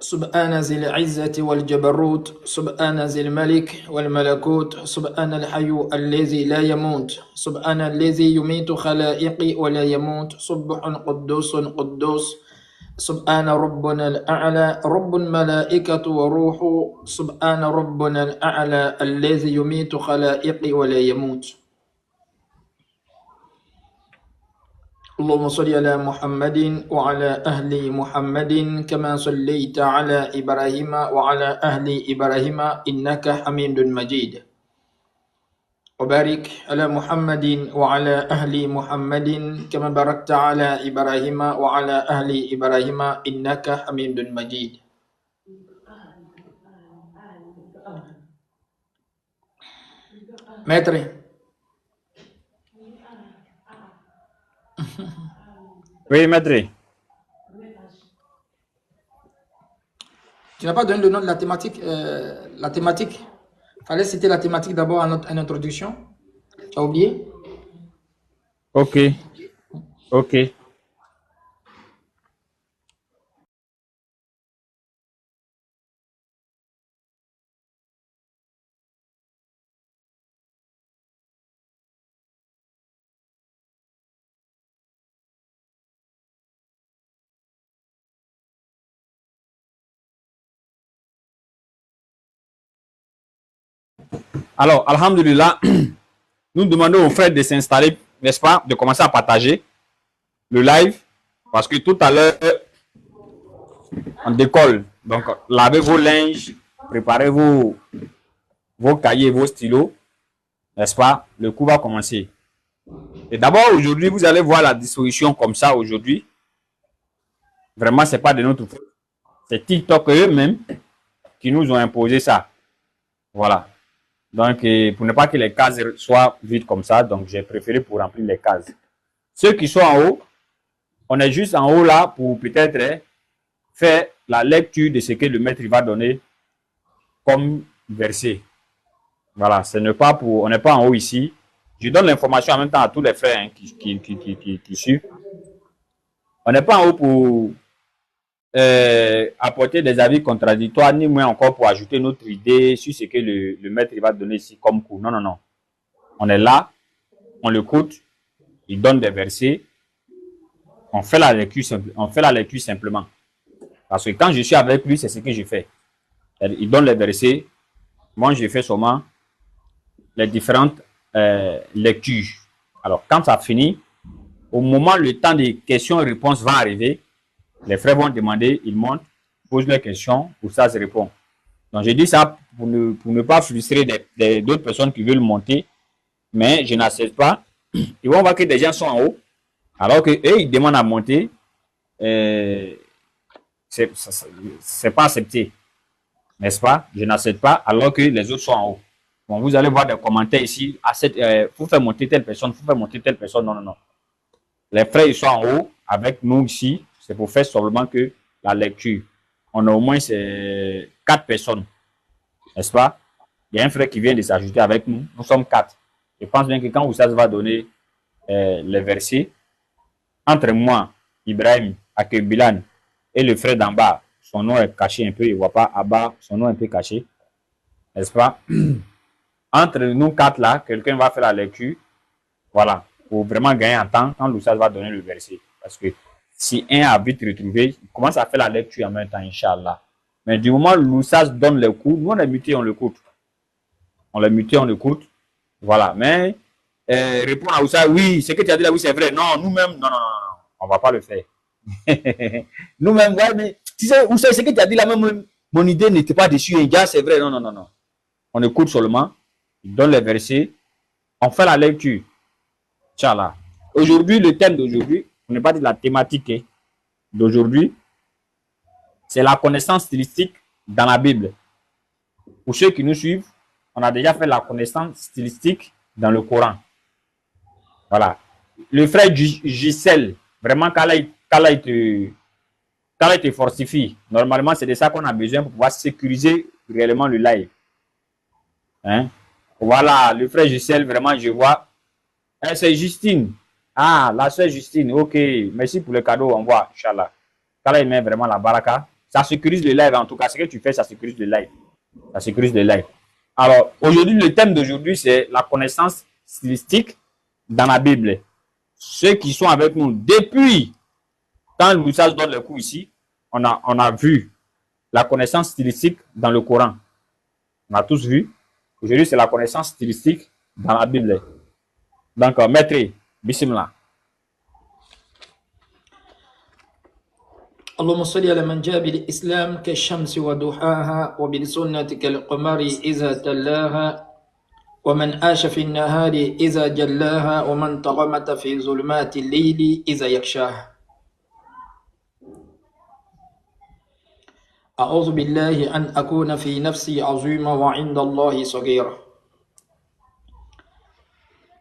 سبحان ذي العزة والجبروت سبحان ذي الملك والملكوت سبحان الحي الذي لا يموت سبحان الذي يميت خلائقي ولا يموت سبح قدوس قدوس سبحان ربنا الأعلى رب الملائكة وروح سبحان ربنا الأعلى الذي يميت خلائقي ولا يموت اللهم صل على محمد وعلى أهل محمد كما صليت على إبراهيم وعلى أهل إبراهيم إنك حميد مجيد وبارك على محمد وعلى أهل محمد كما باركت على إبراهيم وعلى أهل إبراهيم إنك حميد مجيد Maître, Oui, maître. tu n'as pas donné le nom de la thématique. La thématique. Fallait citer la thématique d'abord en introduction. Tu as oublié? Ok. Ok. Alors, Alhamdulillah, nous demandons aux frères de s'installer, n'est-ce pas, de commencer à partager le live, parce que tout à l'heure, on décolle. Donc, lavez vos linges, préparez vos cahiers, vos stylos, n'est-ce pas? Le cours va commencer. Et d'abord, aujourd'hui, vous allez voir la disposition comme ça aujourd'hui. Vraiment, ce n'est pas de notre faute. C'est TikTok eux-mêmes qui nous ont imposé ça. Voilà. Donc, pour ne pas que les cases soient vides comme ça, donc j'ai préféré pour remplir les cases. Ceux qui sont en haut, on est juste en haut là pour peut-être faire la lecture de ce que le maître va donner comme verset. Voilà, ce n'est pas pour, on n'est pas en haut ici. Je donne l'information en même temps à tous les frères hein, qui suivent. On n'est pas en haut pour apporter des avis contradictoires, ni moins encore pour ajouter notre idée sur ce que le maître va donner ici comme cours. Non, non, non. On est là, on l'écoute, il donne des versets, on fait la lecture simplement. Parce que quand je suis avec lui, c'est ce que je fais. Il donne les versets, moi je fais seulement les différentes lectures. Alors, quand ça finit, au moment le temps des questions-réponses va arriver, les frères vont demander, ils montent, posent leurs questions, pour ça se répond. Donc, je dis ça pour ne pas frustrer d'autres personnes qui veulent monter, mais je n'accepte pas. Ils vont voir que des gens sont en haut, alors qu'eux, ils demandent à monter. C'est pas accepté, n'est-ce pas? Je n'accepte pas, alors que les autres sont en haut. Bon, vous allez voir des commentaires ici. Faut faire monter telle personne, faut faire monter telle personne. Non, non, non. Les frères, ils sont en haut avec nous ici. C'est pour faire simplement que la lecture. On a au moins 4 personnes, n'est-ce pas? Il y a un frère qui vient de s'ajouter avec nous. Nous sommes 4. Je pense bien que quand Oussaz va donner les versets, entre moi, Ibrahim, Akebilan et le frère d'en bas, son nom est caché un peu, il ne voit pas. Abba, son nom est un peu caché, n'est-ce pas? Entre nous 4 là, quelqu'un va faire la lecture. Voilà, pour vraiment gagner en temps quand Oussaz va donner le verset. Parce que si un a vite retrouvé, il commence à faire la lecture en même temps, Inch'Allah. Mais du moment où Oussaz donne le cours, nous on est muté, on l'écoute. On l'a muté, on l'écoute. Voilà, mais répondre à Oussaz, oui, ce que tu as dit là, oui, c'est vrai. Non, nous-mêmes, non, on ne va pas le faire. Nous-mêmes, ouais, mais tu sais, Oussaz, ce que tu as dit là, même mon idée n'était pas dessus. C'est vrai, non. On écoute seulement, il donne les versets, on fait la lecture. Inch'Allah. Aujourd'hui, le thème d'aujourd'hui, on n'est pas de la thématique d'aujourd'hui, c'est la connaissance stylistique dans la Bible. Pour ceux qui nous suivent, on a déjà fait la connaissance stylistique dans le Coran. Voilà. Le frère Gisèle, vraiment, quand il te fortifie, normalement, c'est de ça qu'on a besoin pour pouvoir sécuriser réellement le live. Hein? Voilà, le frère Gisèle, vraiment, je vois. C'est Justine. Ah, la soeur Justine, ok. Merci pour le cadeau, on voit, Inch'Allah. Qu'Allah met vraiment la baraka. Ça sécurise le live en tout cas. Ce que tu fais, ça sécurise le live. Ça sécurise le live. Alors, aujourd'hui, le thème d'aujourd'hui, c'est la connaissance stylistique dans la Bible. Ceux qui sont avec nous depuis quand Louis XVI donne le cours ici, on a vu la connaissance stylistique dans le Coran. On a tous vu. Aujourd'hui, c'est la connaissance stylistique dans la Bible. Donc, maître, bismillah. اللهم صل على من جاء بالإسلام كالشمس وضحاها وبالسنة كالقمر إذا تلاها ومن عاش في النهار إذا جلاها ومن تغمت في ظلمات الليل إذا يغشاها. أعوذ بالله أن أكون في نفسي عظيما وعند الله صغيرا.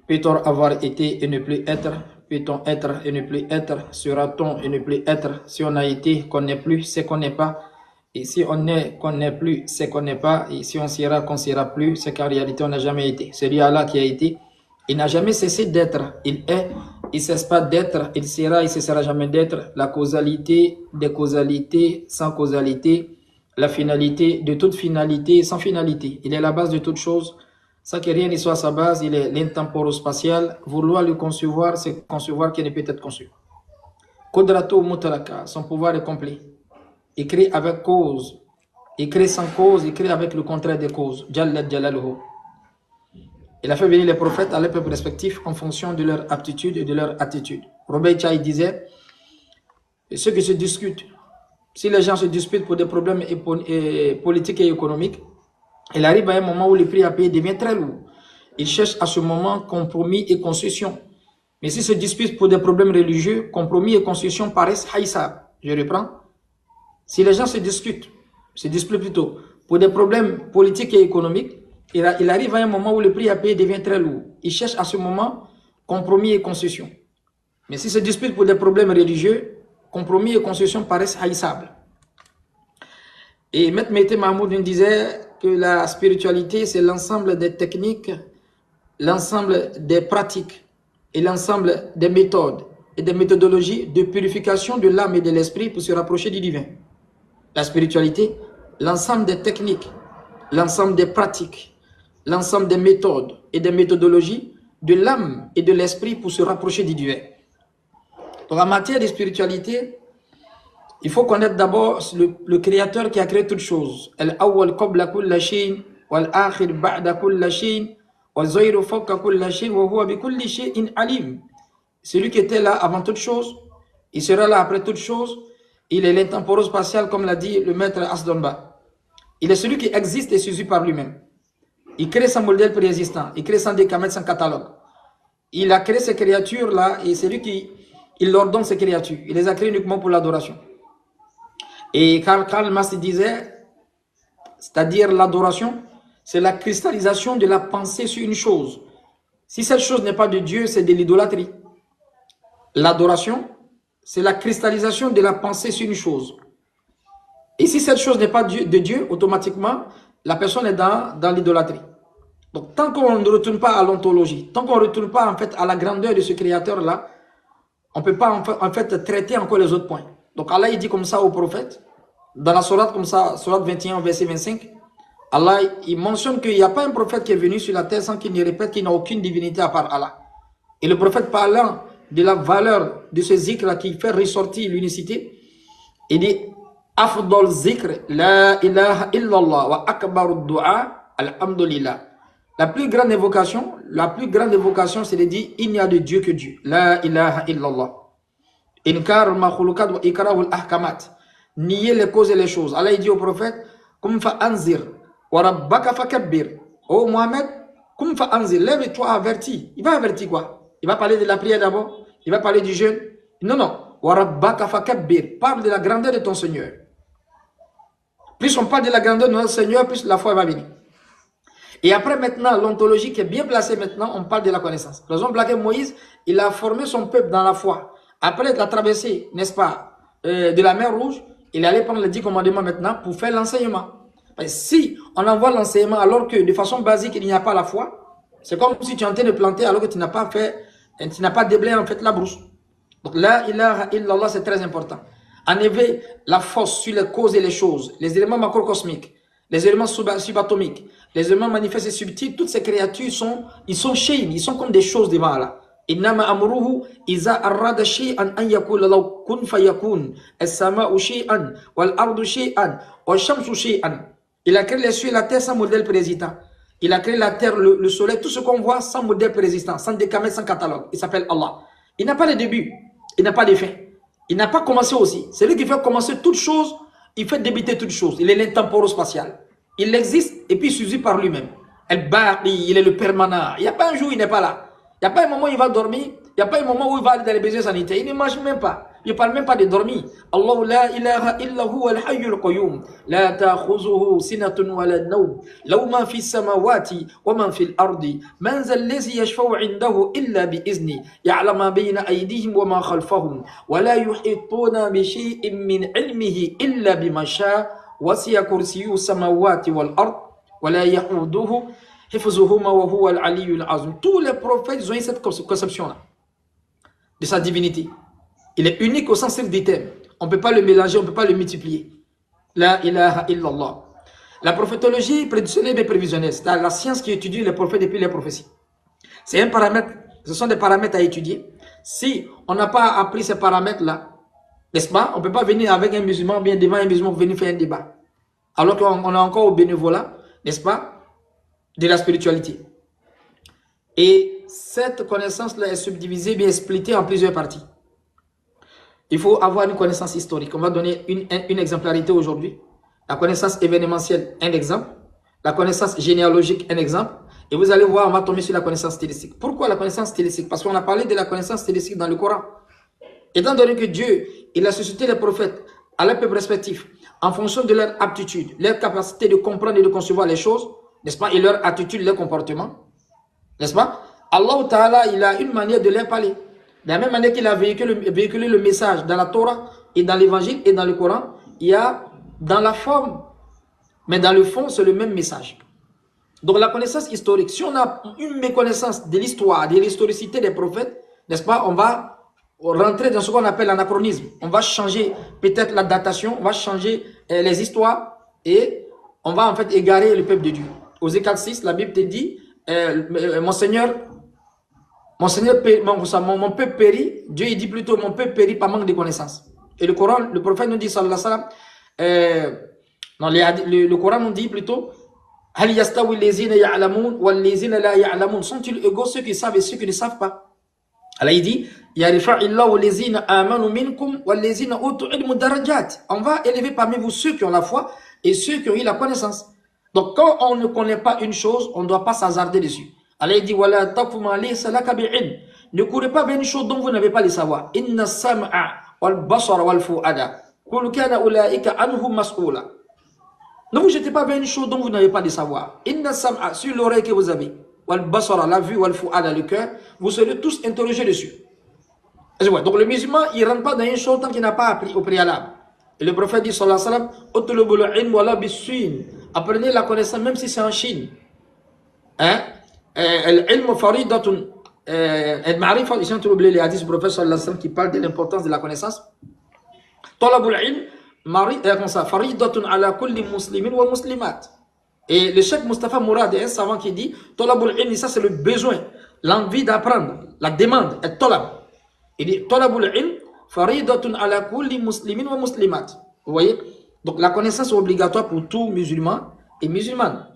Peut-on avoir été et ne plus être? Peut-on être et ne plus être? Sera-t-on et ne plus être? Si on a été, qu'on n'est plus, c'est qu'on n'est pas. Et si on est, qu'on n'est plus, c'est qu'on n'est pas. Et si on sera, qu'on sera plus, c'est qu'en réalité, on n'a jamais été. C'est lui Allah qui a été. Il n'a jamais cessé d'être. Il est, il ne cesse pas d'être. Il sera, il ne cessera jamais d'être. La causalité des causalités sans causalité. La finalité de toute finalité sans finalité. Il est la base de toute chose. Sans que rien ne soit à sa base, il est l'intemporo-spatial. Vouloir le concevoir, c'est concevoir qui ne peut être conçu. Quadrato mutalaka, son pouvoir est complet. Il crée avec cause. Il crée sans cause, il crée avec le contraire des causes. Jalla Jalaluhu. Il a fait venir les prophètes à leur peuple respectif en fonction de leur aptitude et de leur attitude. Robert Chai disait, ceux qui se discutent, si les gens se disputent pour des problèmes politiques et économiques, il arrive à un moment où le prix à payer devient très lourd. Il cherche à ce moment compromis et concession. Mais si se disputent pour des problèmes religieux, compromis et concession paraissent haïssab. Je reprends. Si les gens se disputent plutôt pour des problèmes politiques et économiques, il arrive à un moment où le prix à payer devient très lourd. Il cherche à ce moment compromis et concession. Mais si se disputent pour des problèmes religieux, compromis et concession paraissent haïssables. Et Maître Mété Mahmoud disait que la spiritualité, c'est l'ensemble des techniques, l'ensemble des pratiques et l'ensemble des méthodes et des méthodologies de purification de l'âme et de l'esprit pour se rapprocher du divin. La spiritualité, l'ensemble des techniques, l'ensemble des pratiques, l'ensemble des méthodes et des méthodologies de l'âme et de l'esprit pour se rapprocher du divin. Donc en matière de spiritualité, il faut connaître d'abord le créateur qui a créé toutes choses. Al-awwal qabla kulla shay'in wal-akhir ba'da kulla shay'in wal-zayru fawqa kulla shay'in wa huwa bi kulli shay'in alim. Celui qui était là avant toute chose, il sera là après toute chose. Il est l'intemporel-spatial comme l'a dit le maître Asdonba. Il est celui qui existe et suffit par lui-même. Il crée sans modèle préexistant, il crée sans décamètre, sans catalogue. Il a créé ces créatures-là et c'est lui qui il ordonne ces créatures. Il les a créées uniquement pour l'adoration. Et Karl Marx disait, c'est-à-dire l'adoration, c'est la cristallisation de la pensée sur une chose. Si cette chose n'est pas de Dieu, c'est de l'idolâtrie. L'adoration, c'est la cristallisation de la pensée sur une chose. Et si cette chose n'est pas de Dieu, automatiquement, la personne est dans l'idolâtrie. Donc, tant qu'on ne retourne pas à l'ontologie, tant qu'on ne retourne pas en fait à la grandeur de ce créateur-là, on ne peut pas en fait traiter encore les autres points. Donc Allah il dit comme ça au prophète, dans la sourate comme ça, sourate 21, verset 25, Allah il mentionne qu'il n'y a pas un prophète qui est venu sur la terre sans qu'il ne répète qu'il n'a aucune divinité à part Allah. Et le prophète parlant de la valeur de ce zikr qui fait ressortir l'unicité, il dit Afdal zikr, la ilaha illallah wa akbaru du'a, alhamdulillah. La plus grande évocation, c'est de dire il n'y a de Dieu que Dieu. La ilaha illallah. Inkar makhlukat wa ikrahul ahkamat. Nier les causes et les choses. Allah il dit au prophète, kum fa anzir wa rabbaka fakabbir. Oh Mohamed, kum fa anzir, lève-toi, avertis. Il va avertir quoi? Il va parler de la prière d'abord. Il va parler du jeûne. Non, non. Wa rabbaka fakabbir. Parle de la grandeur de ton Seigneur. Plus on parle de la grandeur de notre Seigneur, plus la foi va venir. Et après maintenant, l'ontologie qui est bien placée maintenant, on parle de la connaissance. Par exemple, Moïse, il a formé son peuple dans la foi. Après la traversée, n'est-ce pas, de la mer Rouge, il allait prendre les 10 commandements maintenant pour faire l'enseignement. Si on envoie l'enseignement alors que de façon basique, il n'y a pas la foi, c'est comme si tu es en train de planter alors que tu n'as pas déblayé en fait la brousse. Donc la ilaha illallah, c'est très important. enlever la force sur les causes et les choses, les éléments macrocosmiques, les éléments subatomiques, les éléments manifestes et subtils, toutes ces créatures ils sont shay'in, ils sont comme des choses devant Allah. Innama amruhu iza arrada shay'an an yakula law kun fayakun, as-sama'u shay'an, wal ardu shay'an, wal shamsu shay'an. Il a créé les cieux et la terre sans modèle président. Il a créé la terre, le soleil, tout ce qu'on voit sans modèle préexistant, sans décamètre, sans catalogue. Il s'appelle Allah. Il n'a pas de début, il n'a pas de fin. Il n'a pas commencé aussi. C'est lui qui fait commencer toute chose, il fait débuter toute chose. Il est l'intemporel-spatial. Il existe et puis il suffit par lui-même. Il est le permanent. Il n'y a pas un jour où il n'est pas là. Il n'y a pas un moment où il va dormir. Il n'y a pas un moment où il va aller dans les besoins sanitaires. Il ne mange même pas. Il ne parle même pas de dormir. Allah la ilaha illa huwa al-hayyul qayyum. La ta'khuzuhu sinatun wa la nawm. Law man fi samawati wa man fi al-ardi. Man zal ladhi yashfa'u 'indahu illa bi izni. Ya'lamu ma bayna aydihim wa ma khalfahum. Wa la yuhituna bi shay'in min 'ilmihi illa bima sha'a. Wasi'a kursiyyuhu samawati wal ard. Wa la yahuduhu hifzuhuma wa huwa al-'aliyyul 'azim. Tous les prophètes ont eu cette conception-là de sa divinité. Il est unique au sens strict du terme. On ne peut pas le mélanger, on ne peut pas le multiplier. La ilaha illallah. La prophétologie prédictionnelle et prévisionnelle, c'est la science qui étudie les prophètes depuis les prophéties. C'est un paramètre, ce sont des paramètres à étudier. Si on n'a pas appris ces paramètres-là, n'est-ce pas, on ne peut pas venir avec un musulman, bien devant un musulman, pour venir faire un débat. Alors qu'on est encore au bénévolat, n'est-ce pas, de la spiritualité. Et cette connaissance-là est subdivisée, bien splittée en plusieurs parties. Il faut avoir une connaissance historique. On va donner une exemplarité aujourd'hui. La connaissance événementielle, un exemple. La connaissance généalogique, un exemple. Et vous allez voir, on va tomber sur la connaissance stylistique. Pourquoi la connaissance stylistique? Parce qu'on a parlé de la connaissance stylistique dans le Coran. Étant donné que Dieu, il a suscité les prophètes à leur peuple respectif, en fonction de leur aptitude, leur capacité de comprendre et de concevoir les choses, n'est-ce pas, et leur attitude, leur comportement, n'est-ce pas? Allah Ta'ala, il a une manière de leur parler. De la même manière qu'il a véhiculé le message dans la Torah et dans l'évangile et dans le Coran, il y a dans la forme, mais dans le fond, c'est le même message. Donc la connaissance historique, si on a une méconnaissance de l'histoire, de l'historicité des prophètes, n'est-ce pas, on va rentrer dans ce qu'on appelle l'anachronisme. On va changer peut-être la datation, on va changer les histoires et on va en fait égarer le peuple de Dieu. Osée 4:6, la Bible te dit, mon peuple périt, Dieu il dit plutôt mon peuple périt par manque de connaissance. Et le Coran, le prophète nous dit, sallallahu alayhi wa sallam, le Coran nous dit plutôt, hal yastawi allazina ya'lamun wal lazina la ya'lamun, sont-ils égaux ceux qui savent et ceux qui ne savent pas? Allah il dit, yarfa'illahu allazina amanu minkum wal lazina utu ilmu darajat. On va élever parmi vous ceux qui ont la foi et ceux qui ont eu la connaissance. Donc quand on ne connaît pas une chose, on ne doit pas s'hasarder dessus. Allah dit, wala taqfu ma laysa laka bi'ilm. Ne courez pas vers une chose dont vous n'avez pas le savoir. Inna sam'a wal basara wal fu'ada kullu kana ulaika anhu mas'ula. Ne vous jetez pas vers une chose dont vous n'avez pas de savoir. Inna sam'a, sur l'oreille que vous avez, wal basara, la vue, wal fu'ada, le cœur, vous serez tous interrogés dessus. Donc le musulman, il ne rentre pas dans une chose tant qu'il n'a pas appris au préalable. Et le prophète dit, sallallahu alayhi wa sallam, utlubul ilm wala bis-sin. Apprenez la connaissance même si c'est en Chine. Hein? Al-ilm faridatun, al-ma'rifa, ils ont trouvé les hadiths du prophète sallallahu alayhi wa sallam qui parlent de l'importance de la connaissance. Talabul ilm, faridatun ala kulli muslimin wa muslimat. Et le cheikh Mustafa Mourad est un savant qui dit, Talabul ilm, ça c'est le besoin, l'envie d'apprendre, la demande, est talab. Il dit, Talabul ilm, faridatun ala kulli muslimin wa muslimat. Vous voyez? Donc la connaissance est obligatoire pour tout musulman et musulmane.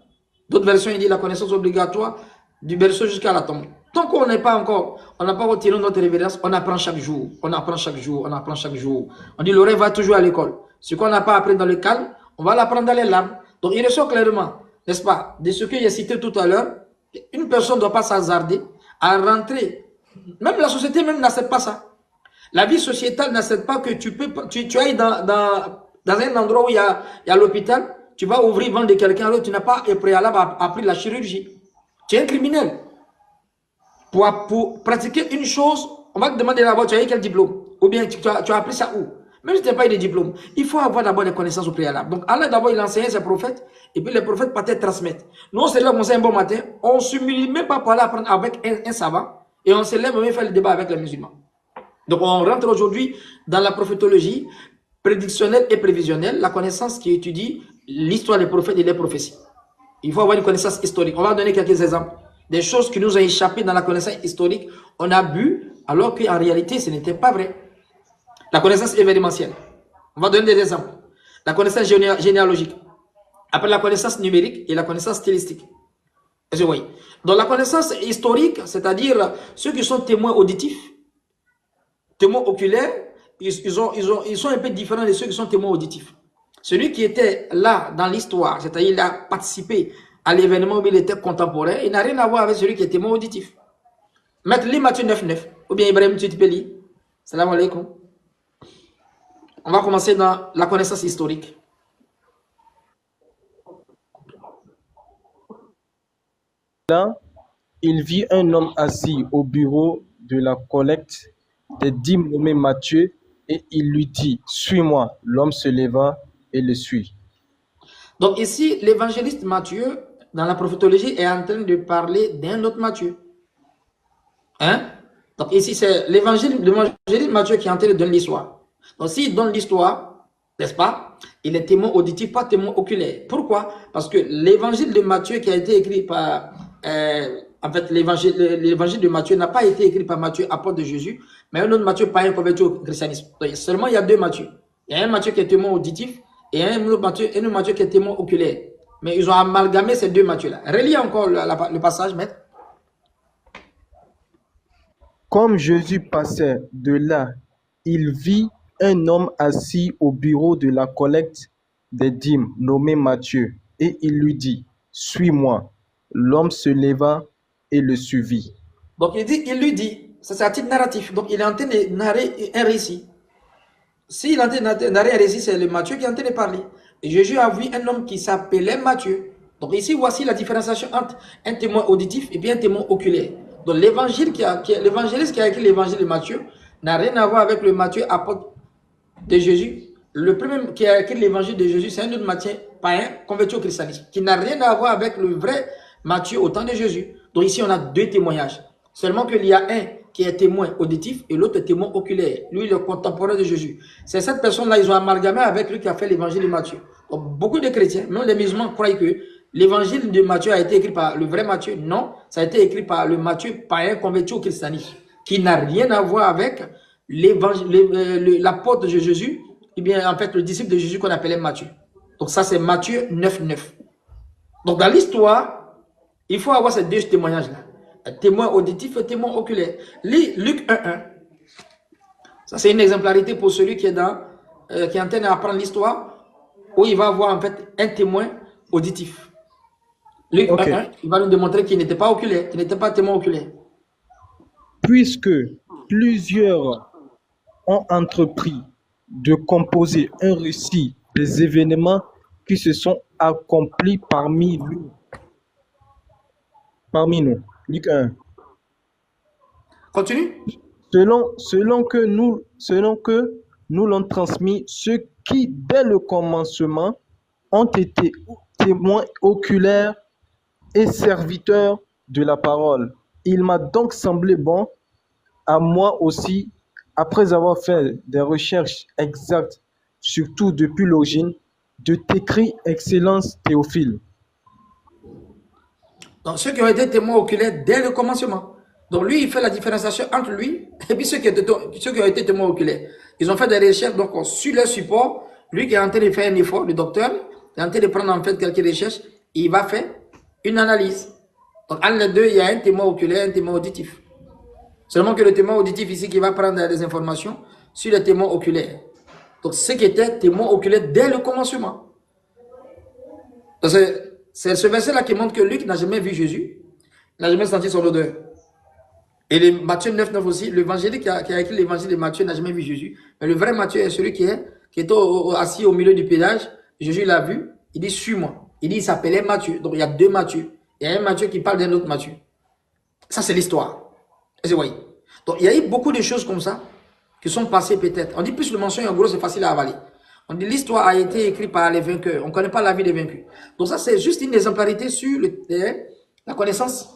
D'autres versions, il dit la connaissance obligatoire du berceau jusqu'à la tombe. Tant qu'on n'est pas encore, on n'a pas retiré notre révérence, on apprend chaque jour, on apprend chaque jour, on apprend chaque jour. On dit l'oreille va toujours à l'école. Ce qu'on n'a pas appris dans le calme, on va l'apprendre dans les larmes. Donc il ressort clairement, n'est-ce pas, de ce que j'ai cité tout à l'heure, une personne ne doit pas s'hasarder à rentrer. Même la société même n'accepte pas ça. La vie sociétale n'accepte pas que tu ailles dans un endroit où il y a l'hôpital, tu vas ouvrir vendre de quelqu'un d'autre, tu n'as pas préalable appris la chirurgie. Tu es un criminel. Pour pratiquer une chose, on va te demander d'abord, tu as eu quel diplôme? Ou bien tu as appris ça où? Même si tu n'as pas eu de diplôme, il faut avoir d'abord des connaissances au préalable. Donc Allah d'abord il enseignait ses prophètes, et puis les prophètes partaient transmettre. Nous on se lève, on sait un bon matin, on ne s'humilie même pas pour aller apprendre avec un savant, et on se lève, on vient faire le débat avec les musulmans. Donc on rentre aujourd'hui dans la prophétologie prédictionnelle et prévisionnelle, la connaissance qui étudie l'histoire des prophètes et les prophéties. Il faut avoir une connaissance historique. On va donner quelques exemples. Des choses qui nous ont échappé dans la connaissance historique, on a bu, alors qu'en réalité, ce n'était pas vrai. La connaissance événementielle. On va donner des exemples. La connaissance généalogique. Après la connaissance numérique et la connaissance stylistique. Est-ce que vous voyez? Donc la connaissance historique, c'est-à-dire ceux qui sont témoins auditifs, témoins oculaires, ils sont un peu différents de ceux qui sont témoins auditifs. Celui qui était là dans l'histoire, c'est-à-dire il a participé à l'événement où il était contemporain, il n'a rien à voir avec celui qui est témoin auditif. Maître Li Matthieu 9.9, ou bien Ibrahim Tchitipeli. Salam alaikum. On va commencer dans la connaissance historique. Là, il vit un homme assis au bureau de la collecte des dîmes nommé Matthieu, et il lui dit, suis-moi. L'homme se leva et le suit. Donc ici, l'évangéliste Matthieu, dans la prophétologie, est en train de parler d'un autre Matthieu. Hein? Donc ici, c'est l'évangéliste Matthieu qui est en train de donner l'histoire. Donc s'il donne l'histoire, n'est-ce pas? Il est témoin auditif, pas témoin oculaire. Pourquoi? Parce que l'évangile de Matthieu qui a été écrit par... en fait, l'évangile de Matthieu n'a pas été écrit par Matthieu, apôtre de Jésus, mais un autre Matthieu païen converti au christianisme. Donc, seulement, il y a deux Matthieu. Il y a un Matthieu qui est témoin auditif et un autre Matthieu qui est témoin oculaire. Mais ils ont amalgamé ces deux Matthieu-là. Relis encore le passage, maître. Comme Jésus passait de là, il vit un homme assis au bureau de la collecte des dîmes nommé Matthieu, et il lui dit, suis-moi. L'homme se leva et le suivit. Donc il lui dit, ça c'est un titre narratif, donc il est en train de narrer un récit. S'il est en train de narrer un récit, c'est le Matthieu qui est en train de parler. Et Jésus a vu un homme qui s'appelait Matthieu. Donc ici, voici la différenciation entre un témoin auditif et bien un témoin oculaire. Donc l'évangéliste qui a écrit l'évangile de Matthieu n'a rien à voir avec le Matthieu apôtre de Jésus. Le premier qui a écrit l'évangile de Jésus, c'est un autre Matthieu païen converti au christianisme, qui n'a rien à voir avec le vrai Matthieu au temps de Jésus. Donc ici, on a deux témoignages. Seulement qu'il y a un qui est témoin auditif et l'autre témoin oculaire. Lui, le contemporain de Jésus. C'est cette personne-là, ils ont amalgamé avec lui qui a fait l'évangile de Matthieu. Donc, beaucoup de chrétiens, même les musulmans, croient que l'évangile de Matthieu a été écrit par le vrai Matthieu. Non, ça a été écrit par le Matthieu païen converti au christianisme, qui n'a rien à voir avec l'apôtre de Jésus, et bien en fait le disciple de Jésus qu'on appelait Matthieu. Donc ça c'est Matthieu 9.9. Donc dans l'histoire, il faut avoir ces deux témoignages-là. Un témoin auditif et un témoin oculaire. Lis Luc 1.1. Ça c'est une exemplarité pour celui qui est qui est en train d'apprendre l'histoire, où il va avoir en fait un témoin auditif. Luc 1.1, il va nous démontrer qu'il n'était pas oculaire, qu'il n'était pas témoin oculaire. Puisque plusieurs ont entrepris de composer un récit des événements qui se sont accomplis parmi nous. Luc 1. Continue. Selon que nous l'ont transmis ceux qui, dès le commencement, ont été témoins oculaires et serviteurs de la parole. Il m'a donc semblé bon à moi aussi, après avoir fait des recherches exactes, surtout depuis l'origine, de t'écrire, Excellence Théophile. Donc, ceux qui ont été témoins oculaires dès le commencement. Donc, lui, il fait la différenciation entre lui et puis ceux qui ont été témoins oculaires. Ils ont fait des recherches donc, sur le support. Lui qui est en train de faire un effort, le docteur, est en train de prendre en fait quelques recherches. Et il va faire une analyse. Donc, entre les deux, il y a un témoin oculaire et un témoin auditif. Seulement que le témoin auditif ici qui va prendre des informations sur le témoin oculaire. Donc, ceux qui étaient témoins oculaires dès le commencement. C'est ce verset-là qui montre que Luc n'a jamais vu Jésus, n'a jamais senti son odeur. Et le Matthieu 9.9 aussi, l'évangélique qui a écrit l'évangile de Matthieu n'a jamais vu Jésus. Mais le vrai Matthieu est celui qui est assis au milieu du péage. Jésus l'a vu, il dit suis-moi. Il dit il s'appelait Matthieu. Donc il y a deux Matthieu. Il y a un Matthieu qui parle d'un autre Matthieu. Ça c'est l'histoire. Est-ce que vous voyez? Donc il y a eu beaucoup de choses comme ça qui sont passées peut-être. On dit plus le mention et en gros c'est facile à avaler. On dit l'histoire a été écrite par les vainqueurs. On ne connaît pas la vie des vaincus. Donc ça c'est juste une exemplarité sur la connaissance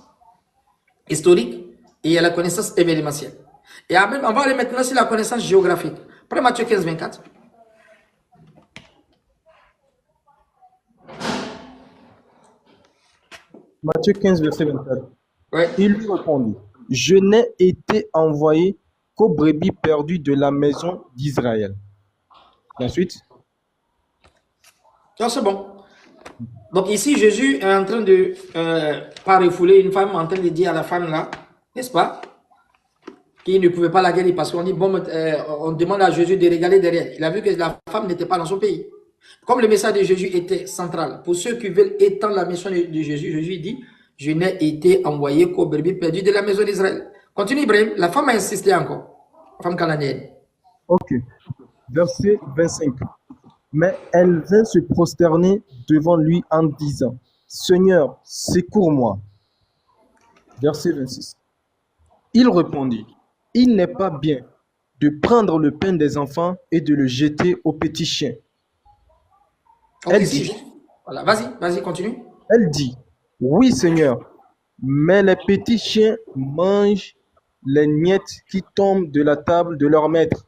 historique et la connaissance événementielle. Et on va aller maintenant sur la connaissance géographique. Prends Matthieu 15, 24. Matthieu 15, verset 24. Ouais. Il lui répondit, je n'ai été envoyé qu'aux brebis perdues de la maison d'Israël. Ensuite, Ça, c'est bon. Donc ici, Jésus est en train de, pas refouler une femme, en train de dire à la femme là, n'est-ce pas, qu'il ne pouvait pas la guérir parce qu'on dit, bon, on demande à Jésus de regarder derrière. Il a vu que la femme n'était pas dans son pays. Comme le message de Jésus était central, pour ceux qui veulent étendre la mission de Jésus, Jésus dit, je n'ai été envoyé qu'aux brebis perdues de la maison d'Israël. Continue Ibrahim, la femme a insisté encore, la femme cananéenne. ok. Verset 25. Mais elle vint se prosterner devant lui en disant, Seigneur, secours-moi. Verset 26. Il répondit, il n'est pas bien de prendre le pain des enfants et de le jeter aux petits chiens. Donc Elle ici, dit, voilà, vas-y, continue. elle dit, oui Seigneur, mais les petits chiens mangent les miettes qui tombent de la table de leur maître.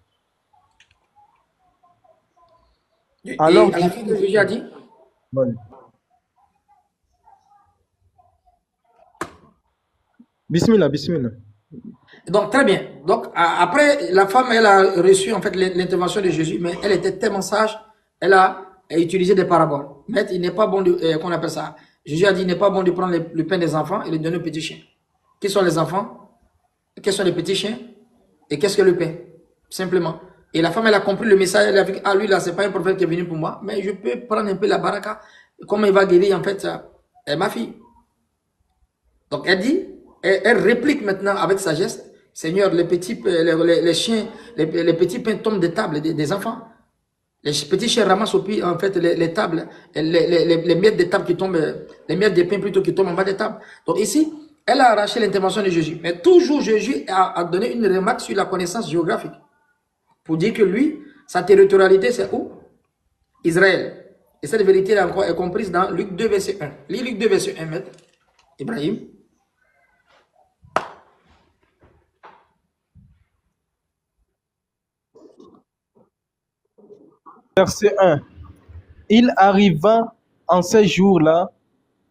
Et Alors à la fin que Jésus a dit, Bon. Bismillah, bismillah. donc très bien. Donc après, la femme, elle a reçu en fait l'intervention de Jésus, mais elle était tellement sage, elle a utilisé des paraboles. Mais il n'est pas bon de, qu'on appelle ça. Jésus a dit, il n'est pas bon de prendre le pain des enfants et de donner aux petits chiens. Qui sont les enfants? Quels sont les petits chiens? Et qu'est-ce que le pain? Simplement. Et la femme, elle a compris le message. Elle a dit, ah lui là, c'est pas un prophète qui est venu pour moi, mais je peux prendre un peu la baraka. Comment il va guérir en fait ma fille? Donc elle dit, elle réplique maintenant avec sagesse, Seigneur, les petits, les chiens, les petits pains tombent des tables des enfants. Les petits chiens ramassent au pied, en fait, les tables, les miettes des tables qui tombent, les miettes des pains plutôt qui tombent en bas des tables. Donc ici, elle a arraché l'intervention de Jésus. Mais toujours, Jésus a donné une remarque sur la connaissance géographique. Pour dire que lui, sa territorialité, c'est où? Israël. Et cette vérité là encore est comprise dans Luc 2, verset 1. Lis Luc 2, verset 1, maître. Ibrahim. Verset 1. Il arriva en ces jours-là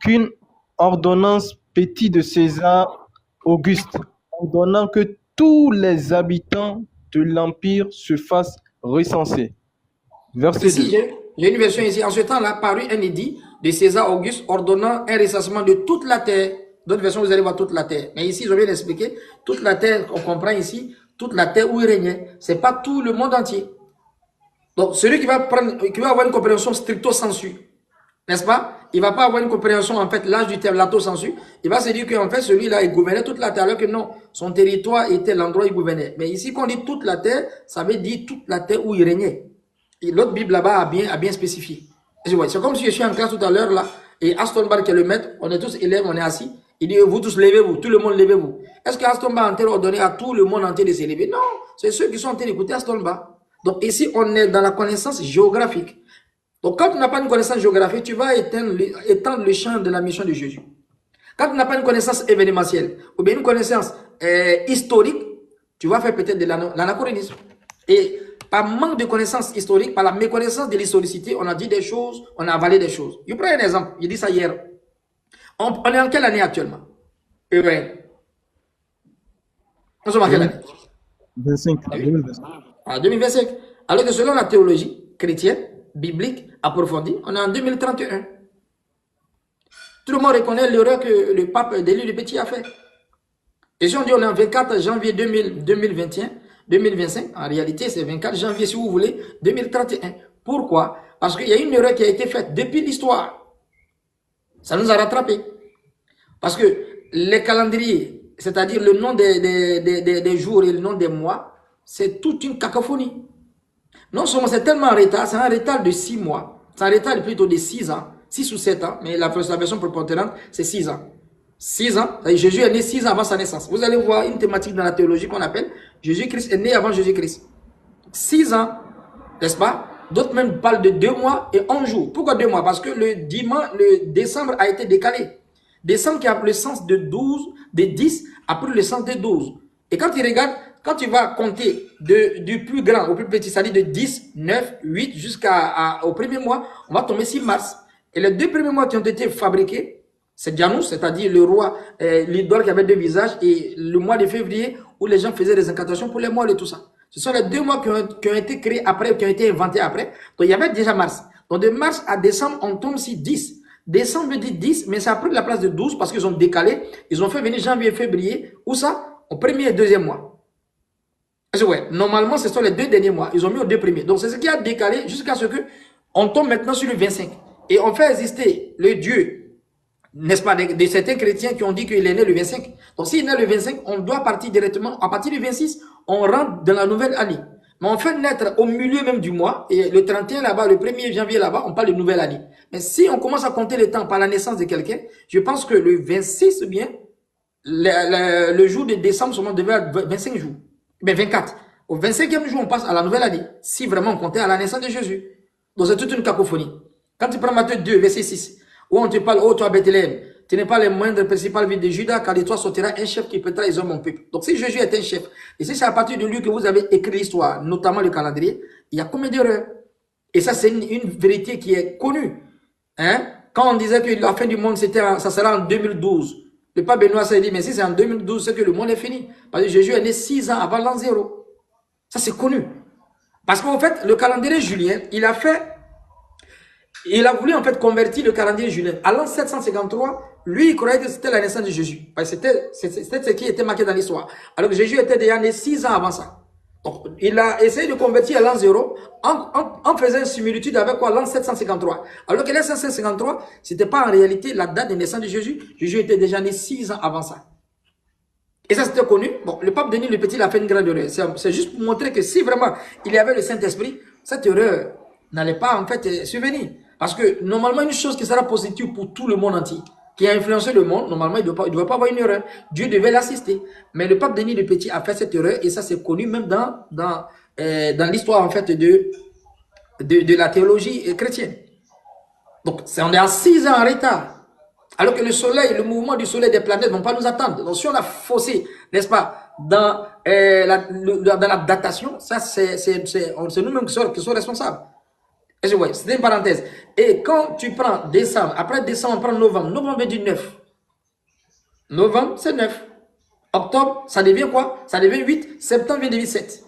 qu'une ordonnance pétit de César Auguste, ordonnant que tous les habitants de l'Empire se fassent recenser. Verset 2. Ici, j'ai une version ici. En ce temps-là, parut un édit de César Auguste ordonnant un recensement de toute la terre. D'autres versions, vous allez voir toute la terre. Mais ici, je vais l'expliquer. Toute la terre, on comprend ici, toute la terre où il régnait. Ce n'est pas tout le monde entier. Donc, celui qui va avoir une compréhension stricto sensu, n'est-ce pas? Il ne va pas avoir une compréhension, en fait, l'âge du terme lato sensu. Il va se dire qu'en fait, celui-là, il gouvernait toute la terre, alors que non, son territoire était l'endroit où il gouvernait. Mais ici, quand on dit toute la terre, ça veut dire toute la terre où il régnait. Et l'autre Bible là-bas a bien spécifié. C'est comme si je suis en classe tout à l'heure là, et Aston Bar qui est le maître, on est tous élèves, on est assis. Il dit, vous tous levez-vous, tout le monde levez-vous. Est-ce que Aston Bar est en train de donner à tout le monde entier de se lever? Non, c'est ceux qui sont en train d'écouter Aston Bar. Donc ici, on est dans la connaissance géographique. Donc quand tu n'as pas une connaissance géographique, tu vas étendre le champ de la mission de Jésus. Quand tu n'as pas une connaissance événementielle, ou bien une connaissance historique, tu vas faire peut-être de l'anachronisme. Et par manque de connaissances historiques, par la méconnaissance de l'historicité, on a dit des choses, on a avalé des choses. Je prends un exemple, j'ai dit ça hier. On est en quelle année actuellement? Nous sommes en quelle année? 25, 2025. En 2025. Alors que selon la théologie chrétienne, biblique, approfondie, on est en 2031. Tout le monde reconnaît l'erreur que le pape Délie le Petit a fait. Et si on dit on est en 24 janvier 2021, 2025, en réalité c'est 24 janvier si vous voulez, 2031. Pourquoi? Parce qu'il y a une erreur qui a été faite depuis l'histoire. Ça nous a rattrapés. Parce que les calendriers, c'est-à-dire le nom des jours et le nom des mois, c'est toute une cacophonie. Non seulement c'est tellement en retard, c'est un retard de 6 mois. C'est un retard plutôt de 6 ans, 6 ou 7 ans, mais la version prépondérante, c'est 6 ans. 6 ans, Jésus est né 6 ans avant sa naissance. Vous allez voir une thématique dans la théologie qu'on appelle Jésus-Christ est né avant Jésus-Christ. 6 ans, n'est-ce pas? D'autres même parlent de 2 mois et 11 jours. Pourquoi 2 mois? Parce que le décembre a été décalé. Décembre qui a le sens de 12, de 10, a pris le sens de 12. Et quand tu regardes, quand tu vas compter du plus grand au plus petit, c'est-à-dire de 10, 9, 8 jusqu'au premier mois, on va tomber 6 mars. Et les 2 premiers mois qui ont été fabriqués, C'est Janus, c'est-à-dire le roi, l'idole qui avait deux visages, et le mois de février où les gens faisaient des incantations pour les mois et tout ça. Ce sont les 2 mois qui ont été créés après, qui ont été inventés après. Donc il y avait déjà mars. Donc de mars à décembre, on tombe sur 10. Décembre dit 10, mais ça a pris la place de 12 parce qu'ils ont décalé. Ils ont fait venir janvier et février. Où ça? Au premier et deuxième mois. Ouais, normalement, ce sont les 2 derniers mois. Ils ont mis aux 2 premiers. Donc c'est ce qui a décalé jusqu'à ce que on tombe maintenant sur le 25. Et on fait exister le Dieu, n'est-ce pas, de certains chrétiens qui ont dit qu'il est né le 25. Donc s'il est né le 25, on doit partir directement, à partir du 26, on rentre dans la nouvelle année. Mais on fait naître au milieu même du mois, et le 31 là-bas, le 1er janvier là-bas, on parle de nouvelle année. Mais si on commence à compter le temps par la naissance de quelqu'un, je pense que le 26, bien, le jour de décembre seulement devait être 25 jours. Mais 24. Au 25e jour, on passe à la nouvelle année. Si vraiment on comptait à la naissance de Jésus. Donc c'est toute une cacophonie. Quand tu prends Matthieu 2, verset 6, où on te parle, oh toi Bethléem, tu n'es pas le moindre principal ville de Juda, car de toi sortira un chef qui pètera les hommes mon peuple. Donc si Jésus est un chef, et si c'est à partir de lui que vous avez écrit l'histoire, notamment le calendrier, il y a combien d'erreurs? Et ça, c'est une vérité qui est connue. Hein? Quand on disait que la fin du monde, ça sera en 2012, le pape Benoît s'est dit, mais si c'est en 2012, c'est que le monde est fini. Parce que Jésus est né 6 ans avant l'an 0. Ça, c'est connu. Parce qu'en fait, le calendrier julien, il a voulu en fait convertir le calendrier julien. À l'an 753, lui, il croyait que c'était la naissance de Jésus. Parce que c'était ce qui était marqué dans l'histoire. Alors que Jésus était déjà né 6 ans avant ça. Donc, il a essayé de convertir à l'an 0 en faisant une similitude avec quoi? L'an 753. Alors que l'an 753, c'était pas en réalité la date de naissance de Jésus. Jésus était déjà né 6 ans avant ça. Et ça, c'était connu. Bon, le pape Denis le Petit il a fait une grande erreur. C'est juste pour montrer que si vraiment il y avait le Saint-Esprit, cette erreur n'allait pas en fait survenir. Parce que normalement, une chose qui sera positive pour tout le monde entier, qui a influencé le monde, normalement, il ne doit pas avoir une erreur. Dieu devait l'assister. Mais le pape Denis le Petit a fait cette erreur, et ça, c'est connu même dans l'histoire en fait de la théologie chrétienne. Donc, on est à 6 ans en retard. Alors que le soleil, le mouvement du soleil des planètes ne vont pas nous attendre. Donc, si on a faussé, n'est-ce pas, dans la datation, ça, c'est nous-mêmes qui sommes responsables. C'était une parenthèse. Et quand tu prends décembre, après décembre, on prend novembre. Novembre veut dire 9. Novembre, c'est 9. Octobre, ça devient quoi? Ça devient 8. Septembre vient devenir 7.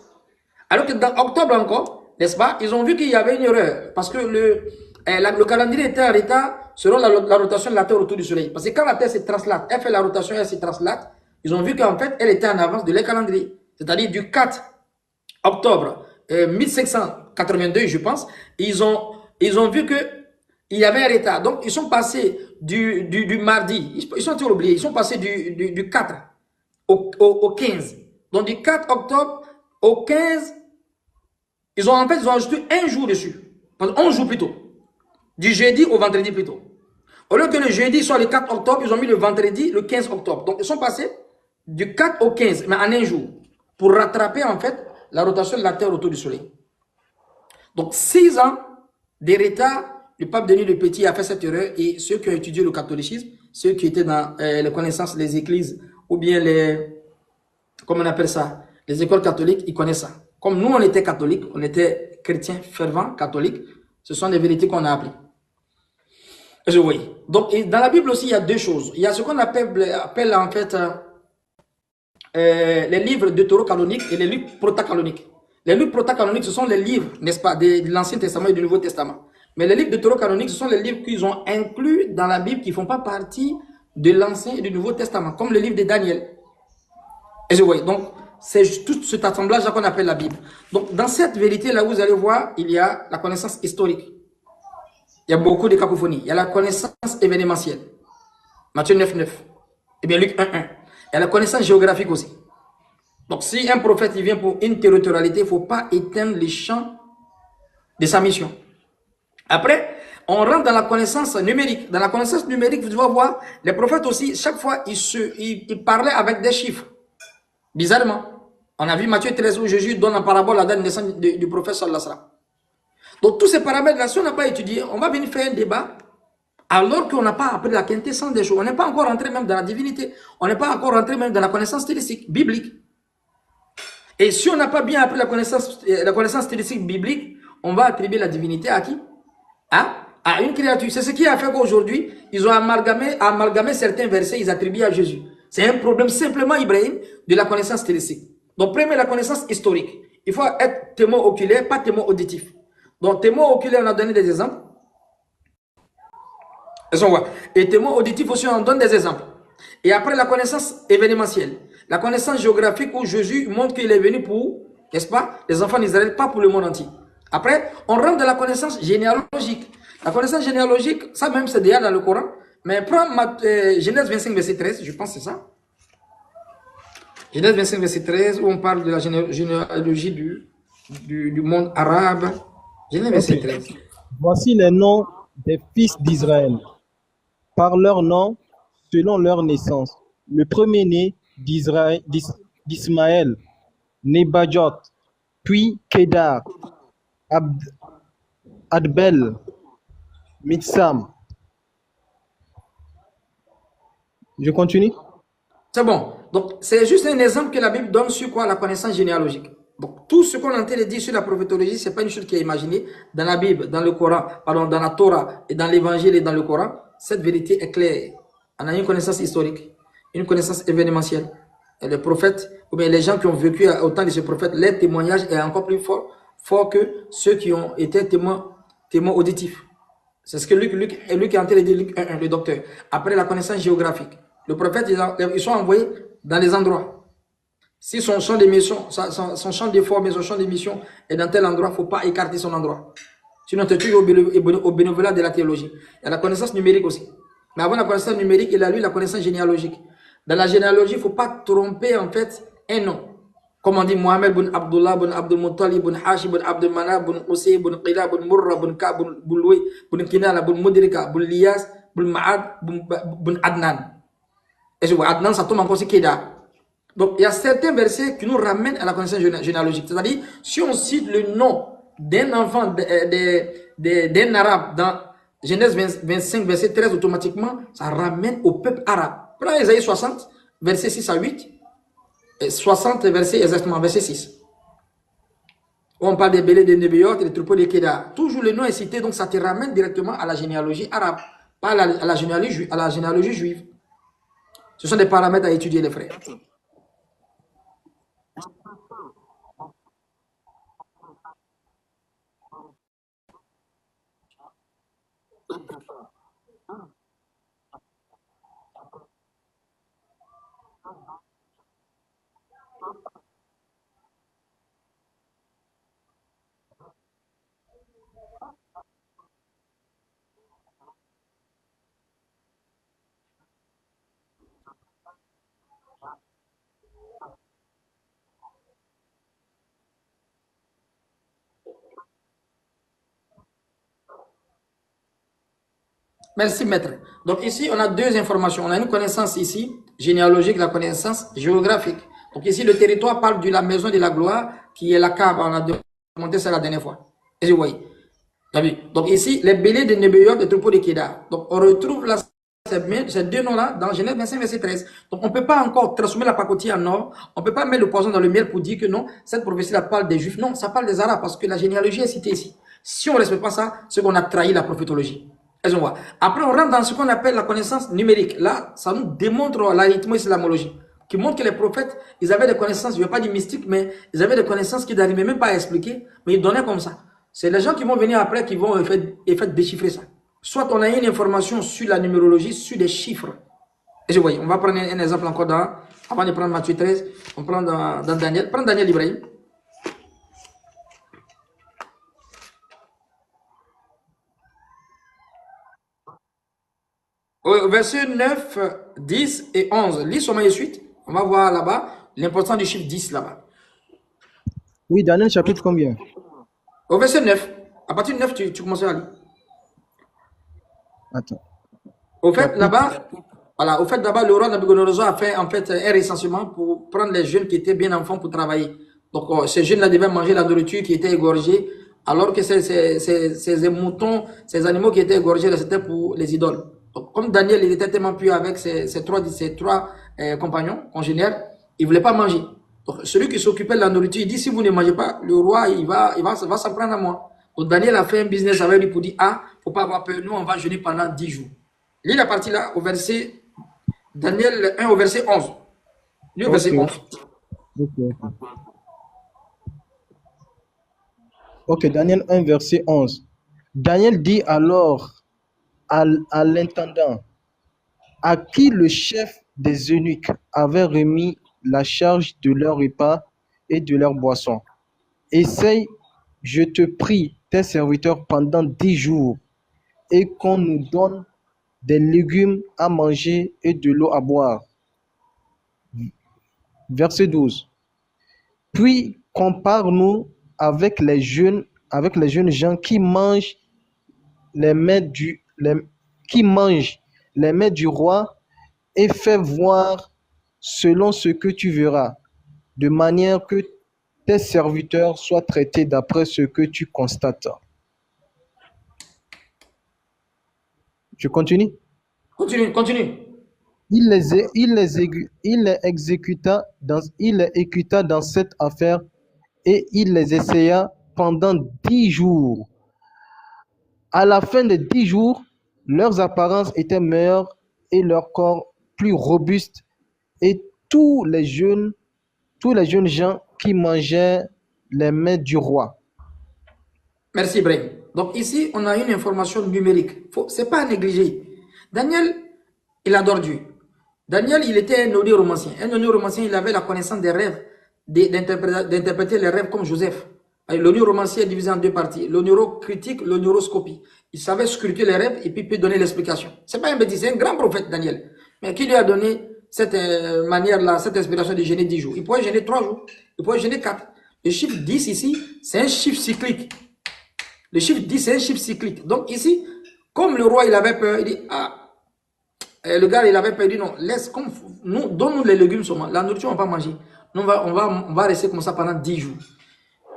Alors que dans octobre encore, n'est-ce pas, ils ont vu qu'il y avait une erreur. Parce que le calendrier était en retard selon la rotation de la Terre autour du Soleil. Parce que quand la Terre se translate, elle fait la rotation, elle se translate, ils ont vu qu'en fait, elle était en avance de leur calendrier. C'est-à-dire du 4 octobre 1582, je pense, ils ont vu que il y avait un retard. Donc, ils sont passés du mardi, ils sont toujours oubliés, ils sont passés du 4 au 15. Donc, du 4 octobre au 15, ils ont ajouté un jour dessus. 11 jours plus tôt. Du jeudi au vendredi plus tôt. Au lieu que le jeudi soit le 4 octobre, ils ont mis le vendredi le 15 octobre. Donc, ils sont passés du 4 au 15, mais en un jour, pour rattraper en fait la rotation de la Terre autour du Soleil. Donc, 6 ans de retard, le pape Denis le Petit a fait cette erreur, et ceux qui ont étudié le catholicisme, ceux qui étaient dans les connaissances des églises, ou bien comment on appelle ça, les écoles catholiques, ils connaissent ça. Comme nous, on était catholiques, on était chrétiens fervents, catholiques, ce sont des vérités qu'on a apprises. Je vois. Donc, dans la Bible aussi, il y a 2 choses. Il y a ce qu'on appelle en fait les livres deutérocanoniques et les livres protocanoniques. Les livres protocanoniques, ce sont les livres, n'est-ce pas, de l'Ancien Testament et du Nouveau Testament. Mais les livres deutérocanoniques, ce sont les livres qu'ils ont inclus dans la Bible qui ne font pas partie de l'Ancien et du Nouveau Testament, comme le livre de Daniel. Et je vois. Donc, c'est tout cet assemblage-là qu'on appelle la Bible. Donc, dans cette vérité-là, vous allez voir, il y a la connaissance historique. Il y a beaucoup de cacophonies. Il y a la connaissance événementielle. Matthieu 9, 9. Et bien, Luc 1, 1. Il y a la connaissance géographique aussi. Donc, si un prophète il vient pour une territorialité, il ne faut pas éteindre les champs de sa mission. Après, on rentre dans la connaissance numérique. Dans la connaissance numérique, vous devez voir, les prophètes aussi, chaque fois, ils parlaient avec des chiffres. Bizarrement. On a vu Matthieu 13 où Jésus donne en parabole la date de naissance du prophète sallallahu alayhi wa sallam. Donc, tous ces paramètres-là, si on n'a pas étudié, on va venir faire un débat alors qu'on n'a pas appris la quintessence des choses. On n'est pas encore rentré même dans la divinité. On n'est pas encore rentré même dans la connaissance stylistique, biblique. Et si on n'a pas bien appris la connaissance stylistique biblique, on va attribuer la divinité à qui? à une créature. C'est ce qui a fait qu'aujourd'hui, ils ont amalgamé certains versets, ils attribuent à Jésus. C'est un problème simplement, Ibrahim, de la connaissance stylistique. Donc, premier, la connaissance historique. Il faut être témoin oculaire, pas témoin auditif. Donc, témoin oculaire, on a donné des exemples. Et témoin auditif aussi, on donne des exemples. Et après, la connaissance événementielle. La connaissance géographique où Jésus montre qu'il est venu pour, n'est-ce pas, les enfants d'Israël, pas pour le monde entier. Après, on rentre dans la connaissance généalogique. La connaissance généalogique, ça même c'est déjà dans le Coran. Mais prends Genèse 25, verset 13, je pense que c'est ça. Genèse 25, verset 13, où on parle de la généalogie du monde arabe. Genèse 25, 13. Voici les noms des fils d'Israël, par leur nom, selon leur naissance. Le premier-né d'Ismaël, Nebajot, puis Kédar, Adbel, Mitsam. Je continue? C'est bon. Donc, c'est juste un exemple que la Bible donne sur quoi? La connaissance généalogique. Donc, tout ce qu'on est en train de dire sur la prophétologie, ce n'est pas une chose qui est imaginée dans la Bible, dans le Coran, pardon, dans la Torah et dans l'Évangile et dans le Coran. Cette vérité est claire. On a une connaissance historique, une connaissance événementielle. Et les prophètes, ou bien les gens qui ont vécu au temps de ces prophètes, leur témoignage est encore plus fort que ceux qui ont été témoins auditifs. C'est ce que Luc est en train de dire, Luc 1, le docteur. Après la connaissance géographique. Le prophète, ils sont envoyés dans les endroits. Si son champ d'émission, son champ d'effort, mais son champ d'émission est dans tel endroit, il ne faut pas écarter son endroit. Sinon, tu es toujours au bénévolat de la théologie. Il y a la connaissance numérique aussi. Mais avant la connaissance numérique, il a lu la connaissance généalogique. Dans la généalogie, il ne faut pas tromper en fait un nom. Comme on dit Mohamed bin Abdullah, bin Abdul Muttalib, bin Hashim, bin Abdul Manab, bin Qusay, bin Qila, bin Murra, bin Ka, bin Louis, bin Kinala, bin Mudrika, bin Liyas, bin Ma'ad, bin Adnan. Et je vois, Adnan, ça tombe encore sur Keda. Donc, il y a certains versets qui nous ramènent à la connaissance généalogique. C'est-à-dire, si on cite le nom d'un enfant, d'un arabe dans Genèse 25, verset 13, automatiquement, ça ramène au peuple arabe. Prends Isaïe 60, verset 6 à 8. 60 versets exactement, verset 6. On parle des bélés de Nebéot et des troupeaux de Kéda. Toujours le nom est cité, donc ça te ramène directement à la généalogie arabe, pas à la généalogie juive. Ce sont des paramètres à étudier, les frères. Merci, maître. Donc ici, on a deux informations. On a une connaissance ici, généalogique, la connaissance géographique. Donc ici, le territoire parle de la maison de la gloire, qui est la cave. On a demandé ça la dernière fois. Et vous voyez. Donc ici, les bélés de Nebéot, les troupeaux de Kéda. Donc on retrouve là, ces deux noms-là dans Genèse 25, verset 13. Donc on ne peut pas encore transformer la pacotille en or. On ne peut pas mettre le poison dans le miel pour dire que non, cette prophétie-là parle des Juifs. Non, ça parle des Arabes parce que la généalogie est citée ici. Si on ne respecte pas ça, c'est qu'on a trahi la prophétologie. Après, on rentre dans ce qu'on appelle la connaissance numérique. Là, ça nous démontre l'arithmo-islamologie, qui montre que les prophètes, ils avaient des connaissances, je ne vais pas dire mystiques, mais ils avaient des connaissances qu'ils n'arrivaient même pas à expliquer, mais ils donnaient comme ça. C'est les gens qui vont venir après qui vont déchiffrer ça. Soit on a une information sur la numérologie, sur des chiffres. Et je vois, on va prendre un exemple encore avant de prendre Matthieu 13, on prend dans Daniel. Prends Daniel Ibrahim. Verset 9, 10 et 11. Lis seulement les suites. On va voir là-bas l'importance du chiffre 10 là-bas. Oui, Daniel chapitre combien? Au verset 9. À partir de 9, tu commences à lire. Attends. Au fait, là-bas, voilà, le roi Nabucodonosor a fait en fait un recensement pour prendre les jeunes qui étaient bien enfants pour travailler. Donc, ces jeunes-là devaient manger la nourriture qui était égorgée, alors que ces moutons, ces animaux qui étaient égorgés, c'était pour les idoles. Donc, comme Daniel, il était tellement pur avec ses trois compagnons, congénères, il ne voulait pas manger. Donc, celui qui s'occupait de la nourriture, il dit, si vous ne mangez pas, le roi, il va s'en prendre à moi. Donc, Daniel a fait un business avec lui pour dire, faut pas avoir peur. Nous, on va jeûner pendant 10 jours. Lis la partie là, au verset, Daniel 1 au verset 11. Lis au verset 11. Ok, Daniel 1, verset 11. Daniel dit alors à l'intendant, à qui le chef des eunuques avait remis la charge de leur repas et de leur boisson. Essaye, je te prie, tes serviteurs pendant 10 jours, et qu'on nous donne des légumes à manger et de l'eau à boire. Verset 12. Puis compare-nous avec les jeunes gens qui mangent les mets du roi, et fais voir selon ce que tu verras, de manière que tes serviteurs soient traités d'après ce que tu constates. Je continue. Continue. Il les exécuta dans cette affaire, et il les essaya pendant 10 jours. À la fin des 10 jours, leurs apparences étaient meilleures et leur corps plus robuste, et tous les jeunes gens qui mangeaient les mets du roi. Merci, Ibrahim. Donc ici, on a une information numérique. Ce n'est pas à négliger. Daniel, il adore Dieu. Daniel, il était un oniro-romancien. Un oniro-romancien, il avait la connaissance des rêves, d'interpréter les rêves comme Joseph. L'oniro-romancien est divisé en deux parties. L'oniro-critique, l'oniroscopie. Il savait scruter les rêves et puis peut donner l'explication. Ce n'est pas un bêtise, c'est un grand prophète, Daniel. Mais qui lui a donné cette manière-là, cette inspiration de jeûner 10 jours? Il pouvait jeûner 3 jours, il pouvait jeûner 4. Le chiffre 10 ici, c'est un chiffre cyclique. Le chiffre 10, c'est un chiffre cyclique. Donc ici, comme le roi, il avait peur, il dit, le gars, il avait peur, il dit, non, donne-nous les légumes seulement. La nourriture, on va pas manger. Nous, on va rester comme ça pendant 10 jours.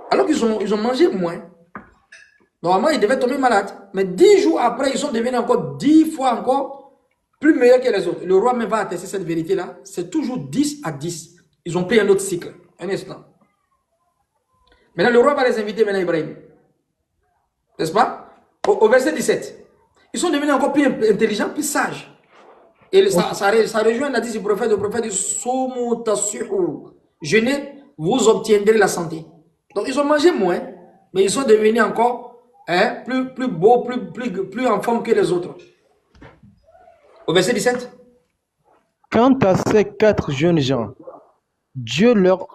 Alors qu'ils ont mangé moins. Normalement, ils devaient tomber malades. Mais 10 jours après, ils sont devenus encore 10 fois encore plus meilleurs que les autres. Le roi même va attester cette vérité-là. C'est toujours 10 à 10. Ils ont pris un autre cycle. Un instant. Maintenant, le roi va les inviter maintenant, Ibrahim. N'est-ce pas? Au verset 17. Ils sont devenus encore plus intelligents, plus sages. Et ça rejoint la dit du prophète. Le prophète dit, Somu tasuhu. Jeûnez, vous obtiendrez la santé. Donc, ils ont mangé moins, mais ils sont devenus encore plus beaux, plus en forme que les autres. Au verset 17. Quant à ces 4 jeunes gens, Dieu leur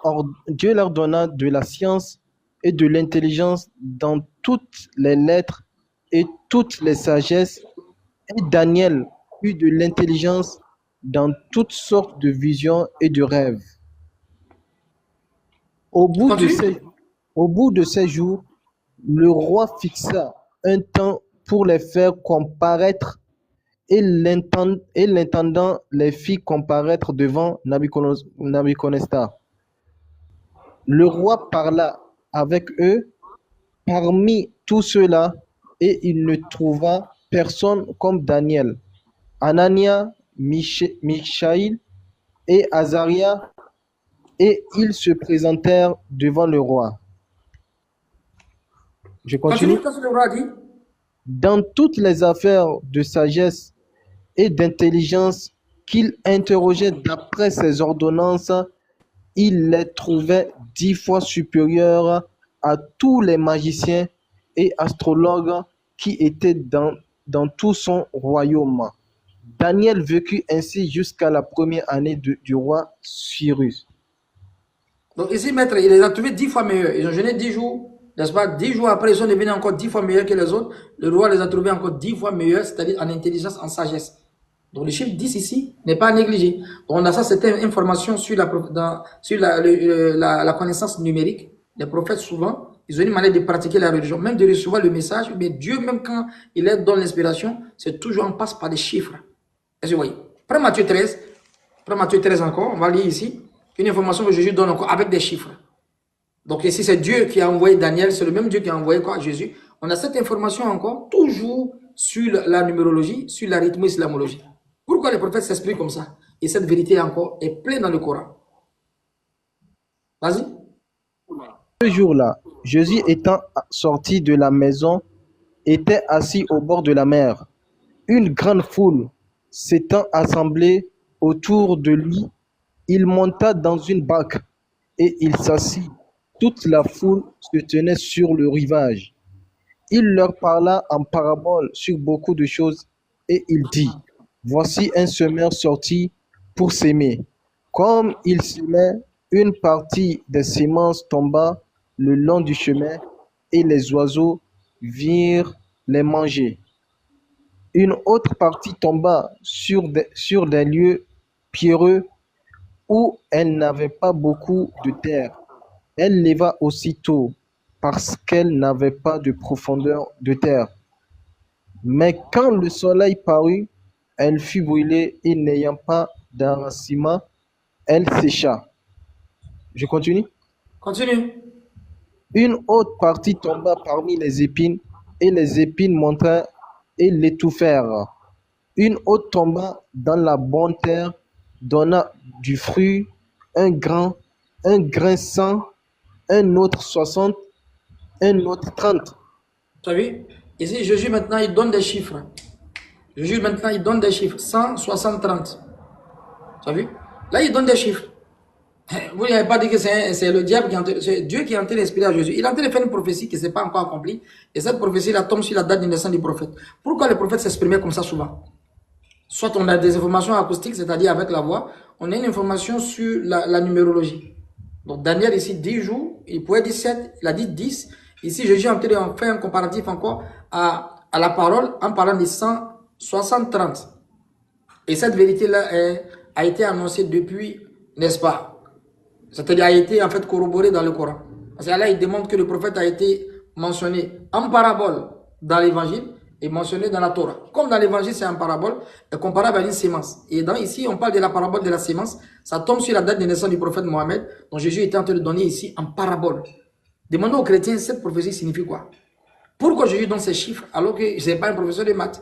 donna de la science et de l'intelligence dans toutes les lettres et toutes les sagesses, et Daniel eut de l'intelligence dans toutes sortes de visions et de rêves. Au bout de ces jours, le roi fixa un temps pour les faire comparaître, et l'intendant les fit comparaître devant Nabuchodonosor. Le roi parla avec eux parmi tous ceux-là, et il ne trouva personne comme Daniel, Anania, Michaïl et Azaria, et ils se présentèrent devant le roi. Je continue. Dans toutes les affaires de sagesse et d'intelligence qu'il interrogeait d'après ses ordonnances, il les trouvait 10 fois supérieurs à tous les magiciens et astrologues qui étaient dans tout son royaume. Daniel vécut ainsi jusqu'à la première année du roi Cyrus. Donc ici, maître, il les a trouvés 10 fois meilleurs. Ils ont jeûné 10 jours, n'est-ce pas? 10 jours après, ils sont devenus encore 10 fois meilleurs que les autres. Le roi les a trouvés encore 10 fois meilleurs, c'est-à-dire en intelligence, en sagesse. Donc le chiffre 10 ici n'est pas à négliger. Donc on a ça, c'était une information sur la connaissance numérique. Les prophètes, souvent, ils ont une manière de pratiquer la religion, même de recevoir le message. Mais Dieu, même quand il leur donne l'inspiration, c'est toujours, on passe par des chiffres. Est-ce que vous voyez? Prends Matthieu 13 encore, on va lire ici. Une information que Jésus donne encore avec des chiffres. Donc ici, c'est Dieu qui a envoyé Daniel, c'est le même Dieu qui a envoyé quoi? Jésus. On a cette information encore, toujours sur la numérologie, sur la rythmo-islamologie. Pourquoi les prophètes s'expriment comme ça? Et cette vérité encore est pleine dans le Coran. Vas-y. Ce jour-là, Jésus étant sorti de la maison, était assis au bord de la mer. Une grande foule s'étant assemblée autour de lui, il monta dans une barque et il s'assit. Toute la foule se tenait sur le rivage. Il leur parla en parabole sur beaucoup de choses et il dit, voici un semeur sorti pour s'aimer. Comme il s'aimait, une partie des semences tomba le long du chemin et les oiseaux virent les manger. Une autre partie tomba sur des lieux pierreux où elle n'avait pas beaucoup de terre. Elle leva aussitôt parce qu'elle n'avait pas de profondeur de terre. Mais quand le soleil parut, elle fut brûlée et n'ayant pas d'enracinement, elle sécha. Je continue. Continue. Une autre partie tomba parmi les épines, et les épines montèrent et l'étouffèrent. Une autre tomba dans la bonne terre, donna du fruit, un grain 100, un autre 60, un autre 30. Tu as vu? Ici, Jésus maintenant, il donne des chiffres. Jésus maintenant, il donne des chiffres. 100, 60, 30. Tu as vu? Là, il donne des chiffres. Vous n'avez pas dit que c'est le diable qui est en train, c'est Dieu qui est en train d'inspirer à Jésus. Il est en train de faire une prophétie qui ne s'est pas encore accomplie. Et cette prophétie, là, tombe sur la date de naissance du prophète. Pourquoi le prophète s'exprimait comme ça souvent? Soit on a des informations acoustiques, c'est-à-dire avec la voix, on a une information sur la numérologie. Donc Daniel ici, 10 jours, il pouvait dire 7, il a dit 10. Ici, Jésus est en train de faire un comparatif encore à la parole en parlant de 100, 60, 30. Et cette vérité-là a été annoncée depuis, n'est-ce pas? C'est-à-dire a été en fait corroborée dans le Coran. Parce que là, il démontre que le prophète a été mentionné en parabole dans l'évangile et mentionné dans la Torah. Comme dans l'évangile, c'est en parabole, comparable à une sémence. Et ici, on parle de la parabole de la sémence. Ça tombe sur la date de naissance du prophète Mohammed, dont Jésus était en train de donner ici en parabole. Demandons aux chrétiens, cette prophétie signifie quoi? Pourquoi Jésus donne ces chiffres alors que je n'ai pas un professeur de maths?